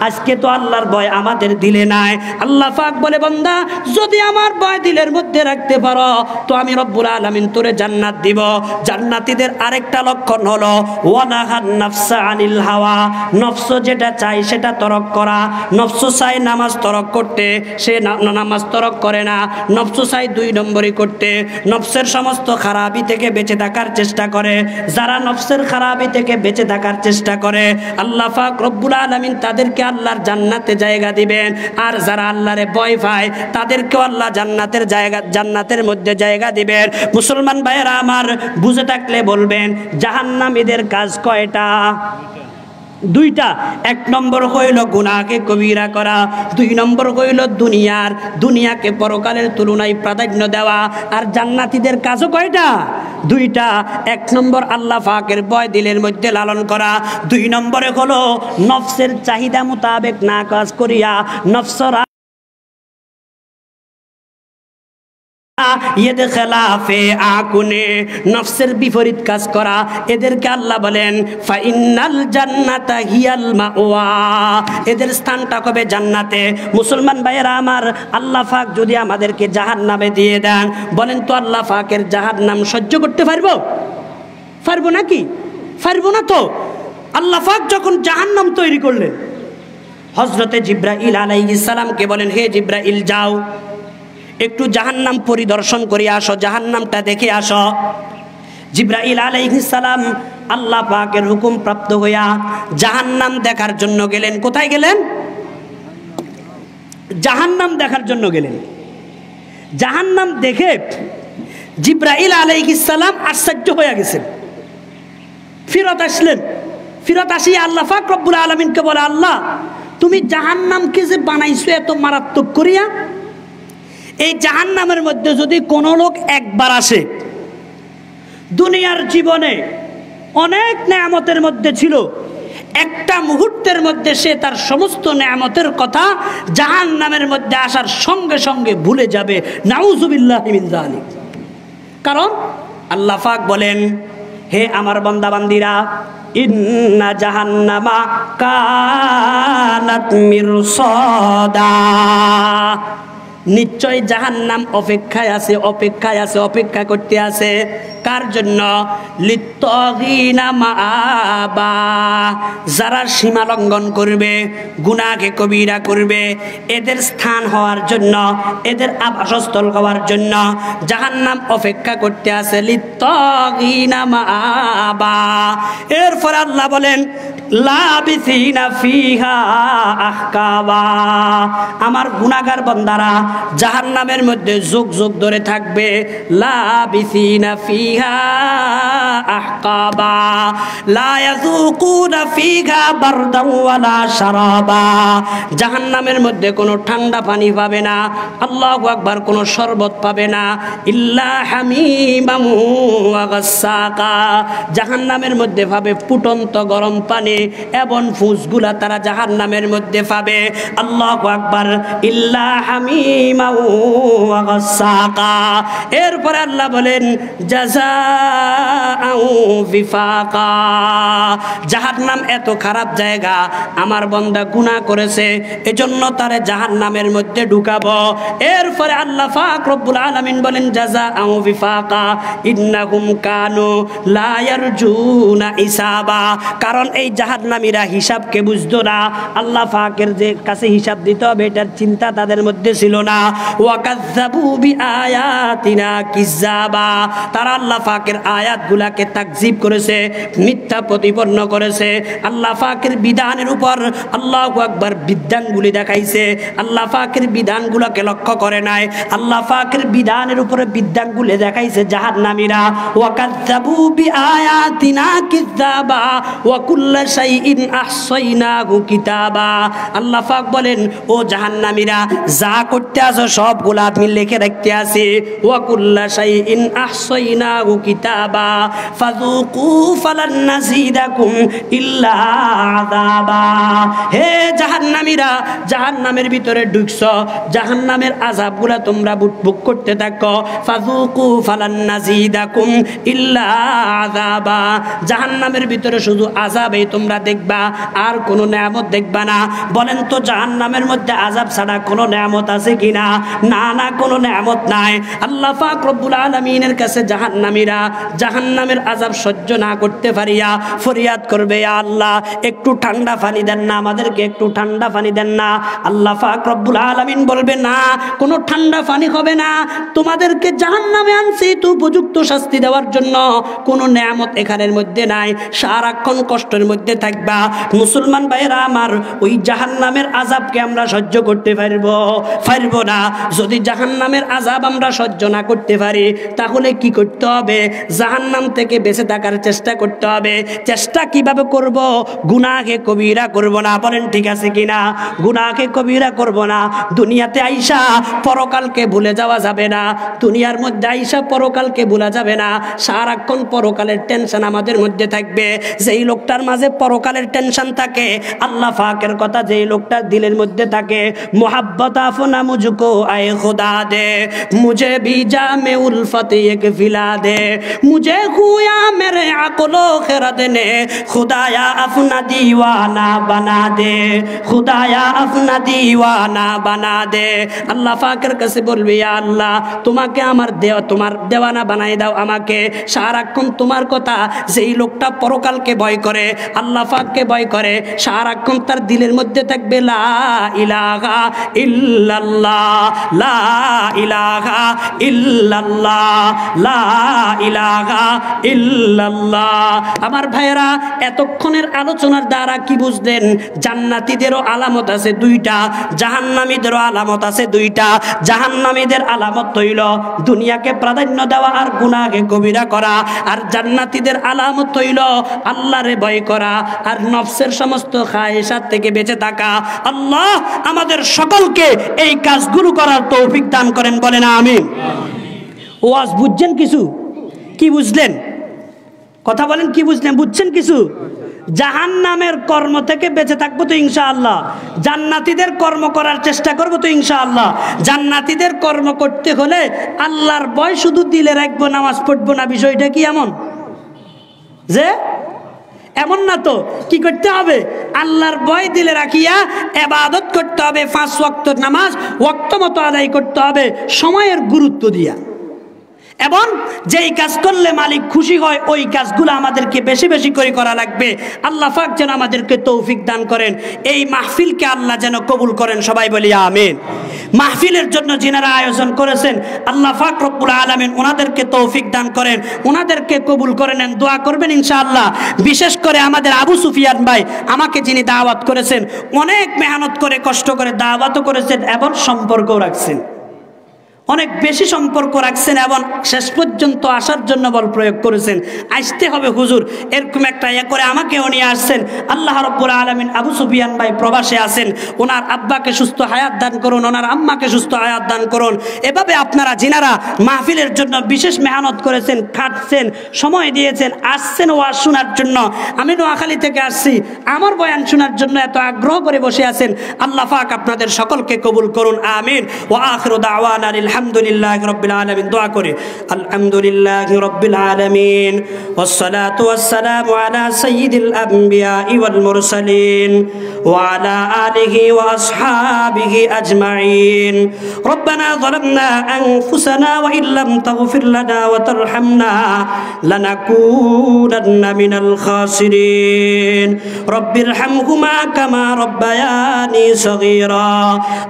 আজকে তো আল্লাহর ভয় আমাদের দিলে নাই। আল্লাহ পাক বলে, বান্দা, যদি আমার ভয় দিলের মধ্যে রাখতে পারো তো আমি রব্বুল আলামিন তোরে জান্নাত দিব। জান্নাতীদের আরেকটা লক্ষণ হলো ওয়ানাহান নাফসা আনিল হাওয়া, নফস যেটা চাই সেটা তরক করা। নফস চাই নামাজ তরক করতে, সে নামাজ তরক করে না। নফস চাই 2 নম্বরই করতে, নফসের সমস্ত খারাপি থেকে বেঁচে থাকার চেষ্টা করে। যারা নফসের খারাপি থেকে বেঁচে থাকার চেষ্টা করে, আল্লাহ পাক রব্বুল আলামিন তাদেরকে আল্লাহর জান্নাতে জায়গা দিবেন। আর যারা আল্লাহরে ভয় পায় তাদেরকেও আল্লাহ জান্নাতের মধ্যে জায়গা দিবেন। মুসলমান ভাইয়েরা আমার, বুঝে থাকলে বলবেন, জাহান্নামীদের কাজ কয়টা? 2টা। 1 নম্বর হইল গুনাহকে কবিরা করা, 2 নম্বর হইল দুনিয়াকে পরকালের তুলনায় প্রাধান্য দেওয়া। আর জান্নাতীদের কাজও কয়টা? 2টা। 1 নম্বর আল্লাহ পাকের ভয় দিলের মধ্যে লালন করা, 2 নম্বরে হলো নফসের চাহিদা মোতাবেক না কাজ করিয়া নফসর নফসের বিপরীত কাজ করা, এদেরকে আল্লাহ বলেন ফাইনাল জান্নাতা হিয়াল মাওয়া, এদের স্থানটা কবে? জান্নাতে। মুসলমান ভাইয়েরা আমার, আল্লাহ পাক যদি আমাদেরকে জাহান্নামে দিয়ে দেন, বলেন তো আল্লাহ পাকের জাহান্নাম সহ্য করতে পারবো? পারবো নাকি? পারবো না তো। আল্লাহ পাক যখন জাহান্নাম তৈরি করলেন, হযরতে জিবরাইল আলাইহিস সালামকে বলেন, হে জিবরাইল, যাও একটু জাহান্নাম পরিদর্শন করে আসো, জাহান্নামটা দেখে আসো। জিবরাইল আলাইহিস সালাম আল্লাহ পাকের হুকুম প্রাপ্ত হইয়া জাহান্নাম দেখার জন্য গেলেন। কোথায় গেলেন? জাহান্নাম দেখার জন্য গেলেন। জাহান্নাম দেখে জিবরাইল আলাইহিস সালাম আশ্চর্য হয়ে গেছেন। ফিরত আসলেন। ফিরত আসিয়া আল্লাহ পাক রব্বুল আলামিনকে বলে, আল্লাহ, তুমি জাহান্নামকে যে বানাইছো এত মারাত্মক করিয়া, এই জাহান্নামের মধ্যে যদি কোনো লোক একবার আসে, দুনিয়ার জীবনে অনেক নেয়ামতের মধ্যে ছিল, একটা মুহূর্তের মধ্যে সে তার সমস্ত নেয়ামতের কথা জাহান্নামের মধ্যে আসার সঙ্গে সঙ্গে ভুলে যাবে। নাউযুবিল্লাহি মিন যালিক। কারণ আল্লাহ পাক বলেন, হে আমার বান্দা বান্দিরা, ইন্না জাহান্নামা কানাত মিরসাদা, নিশ্চয় জাহান্নাম অপেক্ষায় আছে, অপেক্ষা করতে আছে। কার জন্য? লিত্তাগিনা মাআবা, যারা সীমা লঙ্ঘন করবে, গুনাহকে কবিরা করবে, এদের স্থান হওয়ার জন্য, এদের আবাসস্থল হওয়ার জন্য জাহান্নাম অপেক্ষা করতে আছে। লিত্তাগিনা মাআবা। এরপর আল্লাহ বলেন, লাবিসিনা ফিহা আহকাবা। আমার গুনাহগার বান্দারা জাহান্নামের মধ্যে যুগ যুগ ধরে থাকবে। লাবিসিনা ফিহা আহকাবা লা ইয়াযুকুনা ফিহা বারদান ওয়ালা শারাবা। জাহান্নামের মধ্যে কোনো ঠান্ডা পানি পাবে না, আল্লাহু আকবার, কোনো শরবত পাবে না। ইল্লা হামিমাম ওয়া গাসসাকা। জাহান্নামের মধ্যে পাবে ফুটন্ত গরম পানি এবং ফুসগুলা তারা জাহান্নামের মধ্যে পাবে। আল্লাহু আকবার। ইল্লা হামিমাম ওয়া গাসসাকা। এরপরে আল্লাহ বলেন জাযাআউ বিফাকা। জাহান্নাম এত খারাপ জায়গা, আমার বান্দা গুনাহ করেছে এজন্য তারে জাহান্নামের মধ্যে ঢুকাবো। এরপরে আল্লাহ পাক রব্বুল আলামিন বলেন জাযাআউ বিফাকা ইন্নাহুম কানু লা ইয়ারজুনা হিসাবা। কারণ এই জাহান্নামীরা হিসাবকে বুঝতো না, আল্লাহ পাকের যে কাছে হিসাব দিতে হবে এটার চিন্তা তাদের মধ্যে ছিল না। ওয়া কাযযাবু বিআয়াতিনা কিযাবা। তারা আল্লাহ পাকের আয়াতগুলাকে তাকযীব করেছে, মিথ্যা প্রতিপন্ন করেছে। আল্লাহ পাকের বিধানের উপর আল্লাহু আকবার বিধানগুলি দেখাইছে, আল্লাহ পাকের বিধানগুলোকে লক্ষ্য করে নাই। আল্লাহ পাকের বিধানের উপরে বিধানগুলি দেখাইছে জাহান্নামীরা। ওয়া কাযযাবু বিআয়াতিনা কিযাবা ওয়া কুল্লা শাইইন আহসাইনাহু কিতাবা। আল্লাহ পাক বলেন ও জাহান্নামীরা যা করতে আছো সবগুলা আমি লিখে রাখতে আছি। ওয়া কুল্লা শাইইন আহসাইনাহু কিতাবা ফাযুকু ফালান নাযিদাকুম ইল্লা আযাবা। হে জাহান্নামীরা, জাহান্নামের ভিতরে ঢুকছো, জাহান্নামের আযাবগুলা তোমরা ভোগ করতে থাকো। ফাযুকু ফালান নাযিদাকুম ইল্লা আযাবা। জাহান্নামের ভিতরে শুধু আযাবই তোমরা দেখবা, আর কোনো নেয়ামত দেখবা না। বলেন তো জাহান্নামের মধ্যে আযাব ছাড়া কোনো নেয়ামত আছে কিনা? না না, কোনো নেয়ামত নাই। আল্লাহ পাক রব্বুল আলামিনের কাছে জাহান্নামীরা জাহান্নামের আযাব সহ্য না করতে পারিয়া ফরিয়াদ করবে, ইয়া আল্লাহ একটু ঠান্ডা পানি দেন না, আমাদেরকে একটু ঠান্ডা পানি দেন না। আল্লাহ পাক রব্বুল আলামিন বলবে না, কোনো ঠান্ডা পানি হবে না, তোমাদেরকে জাহান্নামে আনছি তো উপযুক্ত শাস্তি দেওয়ার জন্য। কোনো নেয়ামত এখানের মধ্যে নাই, সারাক্ষণ কষ্টের মধ্যে থাকবা। মুসলমান ভাইরা আমার, ওই জাহান্নামের আযাবকে আমরা সহ্য করতে পারবো না। যদি জাহান্নামের আযাব আমরা সহ্য না করতে পারি তাহলে কি করতে হবে? জাহান্নাম থেকে বেঁচে থাকার চেষ্টা করতে হবে। চেষ্টা কিভাবে করব? গুনাহে কবিরা করব না। বলেন ঠিক আছে কিনা? গুনাহে কবিরা করব না। দুনিয়াতে আইসা পরকালকে ভুলে যাওয়া যাবে না, দুনিয়ার মধ্যে আইসা পরকালকে ভুলা যাবে না। সারাক্ষণ পরকালের টেনশন আমাদের মধ্যে থাকবে। যেই লোকটার মাঝে পরকালের টেনশন থাকে, আল্লাহ পাকের কথা যেই লোকটার দিলের মধ্যে থাকে, মোহাব্বত আফনা মুঝকো আয়ে খুদা দে, মুঝে ভি জামে উলফত এক ফিলা দে, মুঝে খুয়া মেরে আকলো খেরাত নে, খুদায়া আফনা दीवाना बना दे, खुदाया अपना दीवाना बना दे। আল্লাহ পাকের কাছে বলবি, ইয়া আল্লাহ তোমাকে আমার তোমার দেওয়ানা বানাই দাও আমাকে। সারাক্ষণ তোমার কথা, যেই লোকটা পরকালকে ভয় করে, আল্লাহ পাককে ভয় করে, সারাক্ষণ তার দিলের মধ্যে থাকবে লা ইলাহা ইল্লাল্লাহ, লা ইলাহা ইল্লাল্লাহ, লা ইলাহা ইল্লাল্লাহ। আমার ভাইয়েরা, এতক্ষণের আলোচনার দ্বারা কি বুঝলেন? জান্নাতীদেরও আলামত আছে দুইটা, জাহান্নামীদেরও আলামত আছে দুইটা। জাহান্নামীদের আলামত হইল দুনিয়াকে প্রাধান্য দেওয়া আর গুনাহে কবিরা করা, আর জান্নাতীদের আলামত হইল আল্লাহরে ভয় করা আর নফসের সমস্ত খায়েশাত থেকে বেঁচে থাকা। আল্লাহ আমাদের সকলকে এই কাজগুলো করার তৌফিক দান করেন, বলেন আমিন। ওয়াজ বুঝছেন কিছু? কি বুঝলেন? কথা বলেন, কি বুঝলেন? বুঝছেন কিছু? জাহান্নামের কর্ম থেকে বেঁচে থাকবো তো ইনশাআল্লাহ, জান্নাতীদের কর্ম করার চেষ্টা করবো তো ইনশাআল্লাহ। জান্নাতীদের কর্ম করতে হলে আল্লাহর ভয় শুধু দিলে রাখবো, নামাজ পড়বো না, বিষয়টা কি এমন? যে এমন না তো। কি করতে হবে? আল্লাহর ভয় দিলে রাখিয়া ইবাদত করতে হবে, 5 ওয়াক্ত নামাজ ওয়াক্ত মতো আদায় করতে হবে, সময়ের গুরুত্ব দিয়া। এবং যেই কাজ করলে মালিক খুশি হয় ওই কাজগুলো আমাদেরকে বেশি বেশি করে করা লাগবে। আল্লাহ পাক যেন আমাদেরকে তৌফিক দান করেন, এই মাহফিলকে আল্লাহ যেন কবুল করেন, সবাই বলি আমিন। মাহফিলের জন্য যিনারা আয়োজন করেছেন আল্লাহ পাক রব্বুল আলামিন ওনাদেরকে তৌফিক দান করেন, ওনাদেরকে কবুল করে নেন। দোয়া করবেন ইনশাআল্লাহ। বিশেষ করে আমাদের আবু সুফিয়ান ভাই আমাকে যিনি দাওয়াত করেছেন, অনেক মেহনত করে কষ্ট করে দাওয়াতও করেছেন এবং সম্পর্কও রাখছেন, অনেক বেশি সম্পর্ক রাখছেন এবং শেষ পর্যন্ত আসার জন্য বল প্রয়োগ করেছেন। আসতে হবে হুজুর, এরকম একটা করে আমাকেও নিয়ে আসছেন। আল্লাহ রাব্বুল আলামিন আবু সুফিয়ান ভাই প্রবাসে আছেন, ওনার আব্বাকে সুস্থ হায়াত দান করুন, ওনার আম্মাকে সুস্থ হায়াত দান করুন। এভাবে আপনারা যিনারা মাহফিলের জন্য বিশেষ মেহনত করেছেন, খাটছেন, সময় দিয়েছেন, আসছেন ওয়াজ শোনার জন্য। আমি নোয়াখালী থেকে আসছি, আমার বয়ান শোনার জন্য এত আগ্রহ করে বসে আছেন। আল্লাহ পাক আপনাদের সকলকে কবুল করুন, আমিন। ওয়া আখিরু দাওয়ানা আলহামদুলিল্লাহি রাব্বিল আলামিন। দোয়া করে আলহামদুলিল্লাহি রাব্বিল আলামিন ওয়াসসালাতু ওয়াসসালামু আলা সাইয়্যিদিল আমবিয়া ওয়াল মুরসালিন ওয়া আলা আলিহি ওয়া আসহাবিহি আজমাইন। রব্বানা যালামনা আনফুসানা ওয়া ইল্লাম তাগফির লানা ওয়া তারহামনা লানাকুনান্না মিনাল খাসিরিন। রব্বিরহামহুমা কামা রাব্বায়ানি সগীরা।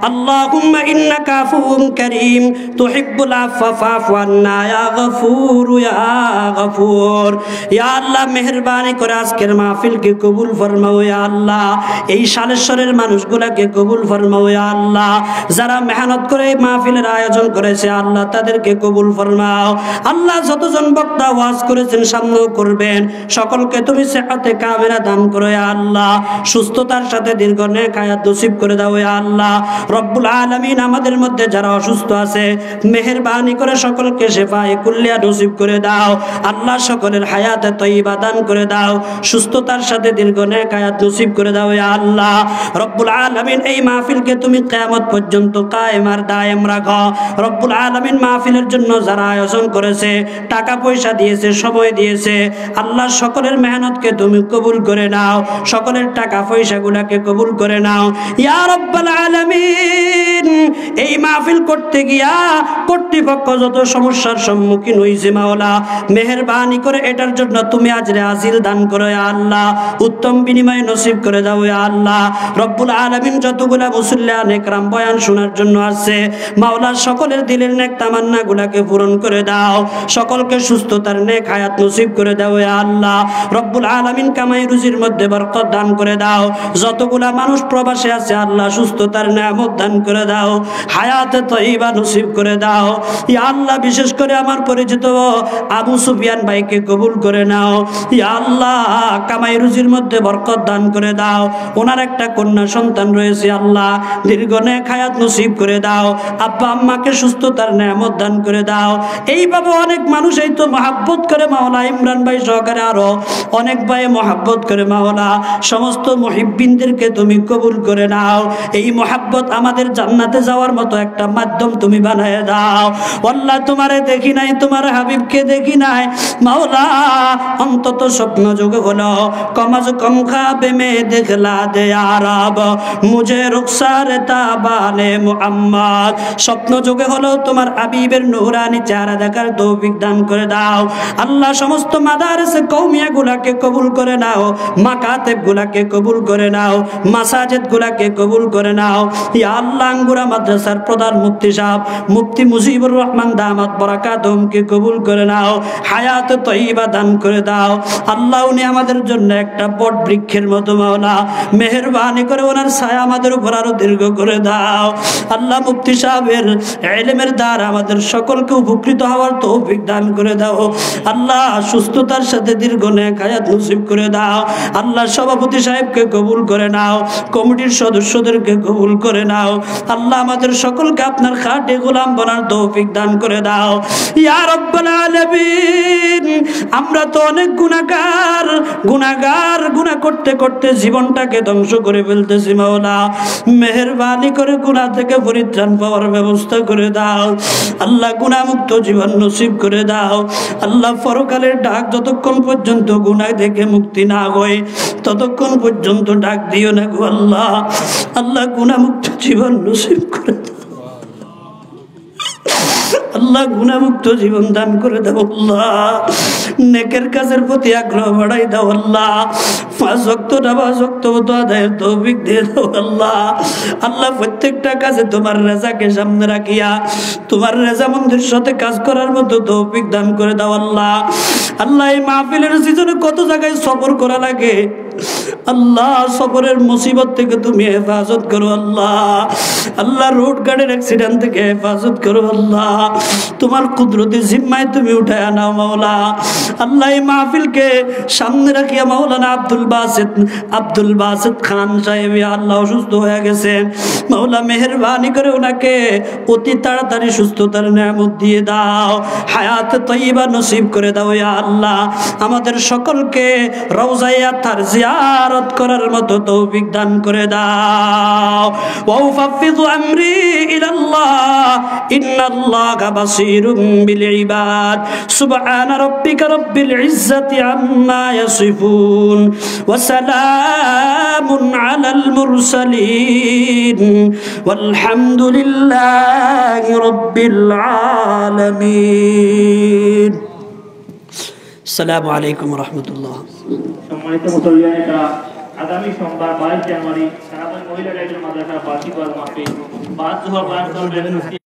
আল্লাহুম্মা ইন্নাকা আফুউন কারীম তুহিব্বুল আফওয়া ফাফু আন্না ইয়া গফুর ইয়া গফুর। ইয়া আল্লাহ মেহেরবানি করে আজকের মাহফিলকে কবুল ফরমাও ইয়া আল্লাহ। এই সালেশ্বরের মানুষগুলোকে কবুল ফরমাও ইয়া আল্লাহ। যারা মেহনত করে এই মাহফিলের আয়োজন করেছে আল্লাহ তাদেরকে কবুল ফরমাও আল্লাহ। যতজন বক্তা ওয়াজ করেছেন সামনেও করবেন, সকলকে তুমি সিহতে কামেলা দান করো ইয়া আল্লাহ। সুস্থতার সাথে দীর্ঘ নেক হায়াত নসিব করে দাও ইয়া আল্লাহ। রব্বুল আলামিন আমাদের মধ্যে যারা অসুস্থ আছে মেহেরবানি করে সকলকে শিফায়ে কুল্লিয়া নসিব করে দাও আল্লাহ। সকলের হায়াতে তয়্যিবা দান করে দাও, সুস্থতার সাথে দীর্ঘ নেক হায়াত নসিব করে দাও ইয়া আল্লাহ। রব্বুল আলামিন এই মাহফিলকে তুমি কিয়ামত পর্যন্ত কায়েম আর দায়েম রাখো। রব্বুল আলামিন মাহফিলের জন্য যারা আয়োজন করেছে, টাকা পয়সা দিয়েছে, সময় দিয়েছে আল্লাহ, সকলের মেহনতকে তুমি কবুল করে নাও, সকলের টাকা পয়সাগুলোকে কবুল করে নাও ইয়া রাব্বাল আলামিন। এই মাহফিল করতে গিয়া কর্তৃপক্ষ যত সমস্যার সম্মুখীন হইছে মাওলা, মেহেরবানি করে এটার জন্য তুমি আজরে আজিল দান করো ইয়া আল্লাহ। উত্তম বিনিময় নসিব করে দাও ইয়া আল্লাহ। রব্বুল আলামিন যতগুলা মুসল্লিয়ান ইকরাম বয়ান শোনার জন্য আসছে মাওলা, সকলের দিলের নেক তামান্না গুলাকে পূরণ করে দাও, সকলকে সুস্থতার নেক হায়াত নসিব করে দাও ইয়া আল্লাহ। রব্বুল আলামিন কামাই রুজির মধ্যে বরকত দান করে দাও। যতগুলা মানুষ প্রবাসে আছে আল্লাহ সুস্থতার নিয়ামত দান করে দাও, হায়াতে তয়্যিবা নসিব করে দাও ইয়া আল্লাহ। বিশেষ করে আমার পরিচিত আবু সুফিয়ান ভাইকে কবুল করে নাও ইয়া আল্লাহ। কামাই রুজির মধ্যে বরকত দান করে দাও। ওনার একটা কন্যা সন্তান রয়েছে আল্লাহ, দীর্ঘ নেক হায়াত নসিব করে দাও। আব্বা আম্মাকে সুস্থতার নিয়ামত দান করে দাও। এইভাবে অনেক মানুষ এই তো মহাব্বত করে মাওলা, ইমরান ভাই সহকারে আরো অনেক ভাই মহাব্বত করে মাওলা। সমস্ত মুহিব্বিনদেরকে তুমি কবুল করে নাও। এই মহাব্বত আমাদের জান্নাতে যাওয়ার মতো একটা মাধ্যম তুমি বানায় দাও আল্লাহ। তোমারে দেখি নাই, তোমার হাবিবকে দেখি নাই মাওলা, অন্তত স্বপ্ন যোগে হলো কমাজ কম খাবে মে দেখলা দে আরব মুঝে রুখসার তাবানে মুহাম্মদ। স্বপ্ন যোগে হলো তোমার হাবিবের নূরানি চেহারা দেখার তৌফিক দান করে দাও আল্লাহ। সমস্ত মাদারিসে কওমিয়া গুলাকে কবুল করে নাও, মাকাতেব গুলাকে কবুল করে নাও, মাসাজিদ গুলাকে কবুল করে নাও ইয়া আল্লাহ। আঙ্গুরা মাদ্রাসার প্রধান মুফতি সাহেব মুফতি মুজিবুর রহমান দামাত বরাকাতুহুমকে কবুল করে নাও, হায়াত তয়্যিবা দান করে দাও আল্লাহ। উনি আমাদের জন্য একটা বট বৃক্ষের মতো মাওলা, মেহেরবানি করে ওনার ছায়া আমাদের উপর আরো দীর্ঘ করে দাও আল্লাহ। মুফতি সাহেবের ইলমের দ্বারা আমাদের সকলকে উপকৃত হওয়ার তৌফিক দান করে দাও আল্লাহ। সুস্থতার সাথে দীর্ঘ নেক হায়াত নসিব করে দাও আল্লাহ। সভাপতি সাহেবকে কবুল করে নাও, কমিটির সদস্যদেরকে কবুল করে নাও আল্লাহ। আমাদের সকলকে আপনার খাঁটি গোলাম বানার তৌফিক দান করে দাও ইয়া রাব্বাল আলামিন। আমরা তো অনেক গুনাহগার, গুনাহ করতে করতে জীবনটাকে ধ্বংস করে ফেলতেছি মাওলা। মেহেরবানি করে গুনাহ থেকে পরিত্রাণ পাওয়ার ব্যবস্থা করে দাও আল্লাহ। গুনাহমুক্ত জীবন নসিব করে দাও আল্লাহ। পরকালের ডাক যতক্ষণ পর্যন্ত গুনাহ থেকে মুক্তি না হয় ততক্ষণ পর্যন্ত ডাক দিও না গো আল্লাহ। আল্লাহ গুনাহমুক্ত জীবন নসিব করে দাও। আল্লাহ গুনাহমুক্ত জীবন দান করে দাও আল্লাহ, নেকের কাজের প্রতি আগ্রহ বাড়াই দাও আল্লাহ, 5 ওয়াক্ত নামাজ ওয়াক্ত মতো আদায়ের তৌফিক দিয়ে দাও আল্লাহ। আল্লাহ প্রত্যেকটা কাজে তোমার রেজাকে সামনে রাখিয়া তোমার রেজামন্দির সাথে কাজ করার মতো তৌফিক দান করে দাও আল্লাহ। আল্লাহ এই মাহফিলের সিজনে কত জায়গায় সফর করা লাগে আল্লাহ, সফরের মুসিবত থেকে তুমি হেফাজত করো আল্লাহ। আল্লাহ রোড গাড়ির অ্যাক্সিডেন্ট থেকে হেফাজত করো আল্লাহ, তোমার কুদরতি জিম্মায় তুমি উঠায় আনাও মাওলা। আল্লাহ এই মাহফিলকে সামনে রাখিয়া মাওলানা আব্দুল বাসিত খান সাহেব আল্লাহ অসুস্থ হয়ে গেছে মাওলা, মেহেরবানি করে ওনাকে অতি তাড়াতাড়ি সুস্থতার নিয়ামত দিয়ে দাও, হায়াত তয়্যিবা নসিব করে দাও ইয়া আল্লাহ। আমাদের সকলকে রওজায়ে তার জিয়ারত করার মতো তৌফিক দান করে দাও। ওয়াউফাফিযু আমরি ইলাল্লাহ ইন্নাল্লাহা বাসীরুম বিল ইবাদ। সুবহান রাব্বিকা রাব্বিল ইজ্জাতি আম্মা ইয়াসিফুন ওয়া সালামুন আলাল মুরসালিন ওয়ালহামদুলিল্লাহি রাব্বিল আলামিন। আসসালামু আলাইকুম ওয়া রাহমাতুল্লাহ। সম্মানিত মুসল্লিয়ানেরা, আগামী সোমবার 22 জানুয়ারি সারাদিন মহিলা মাদ্রাসা বার্ষিক ওয়াজ মাহফিল 5 জোহর বয়ান করবেন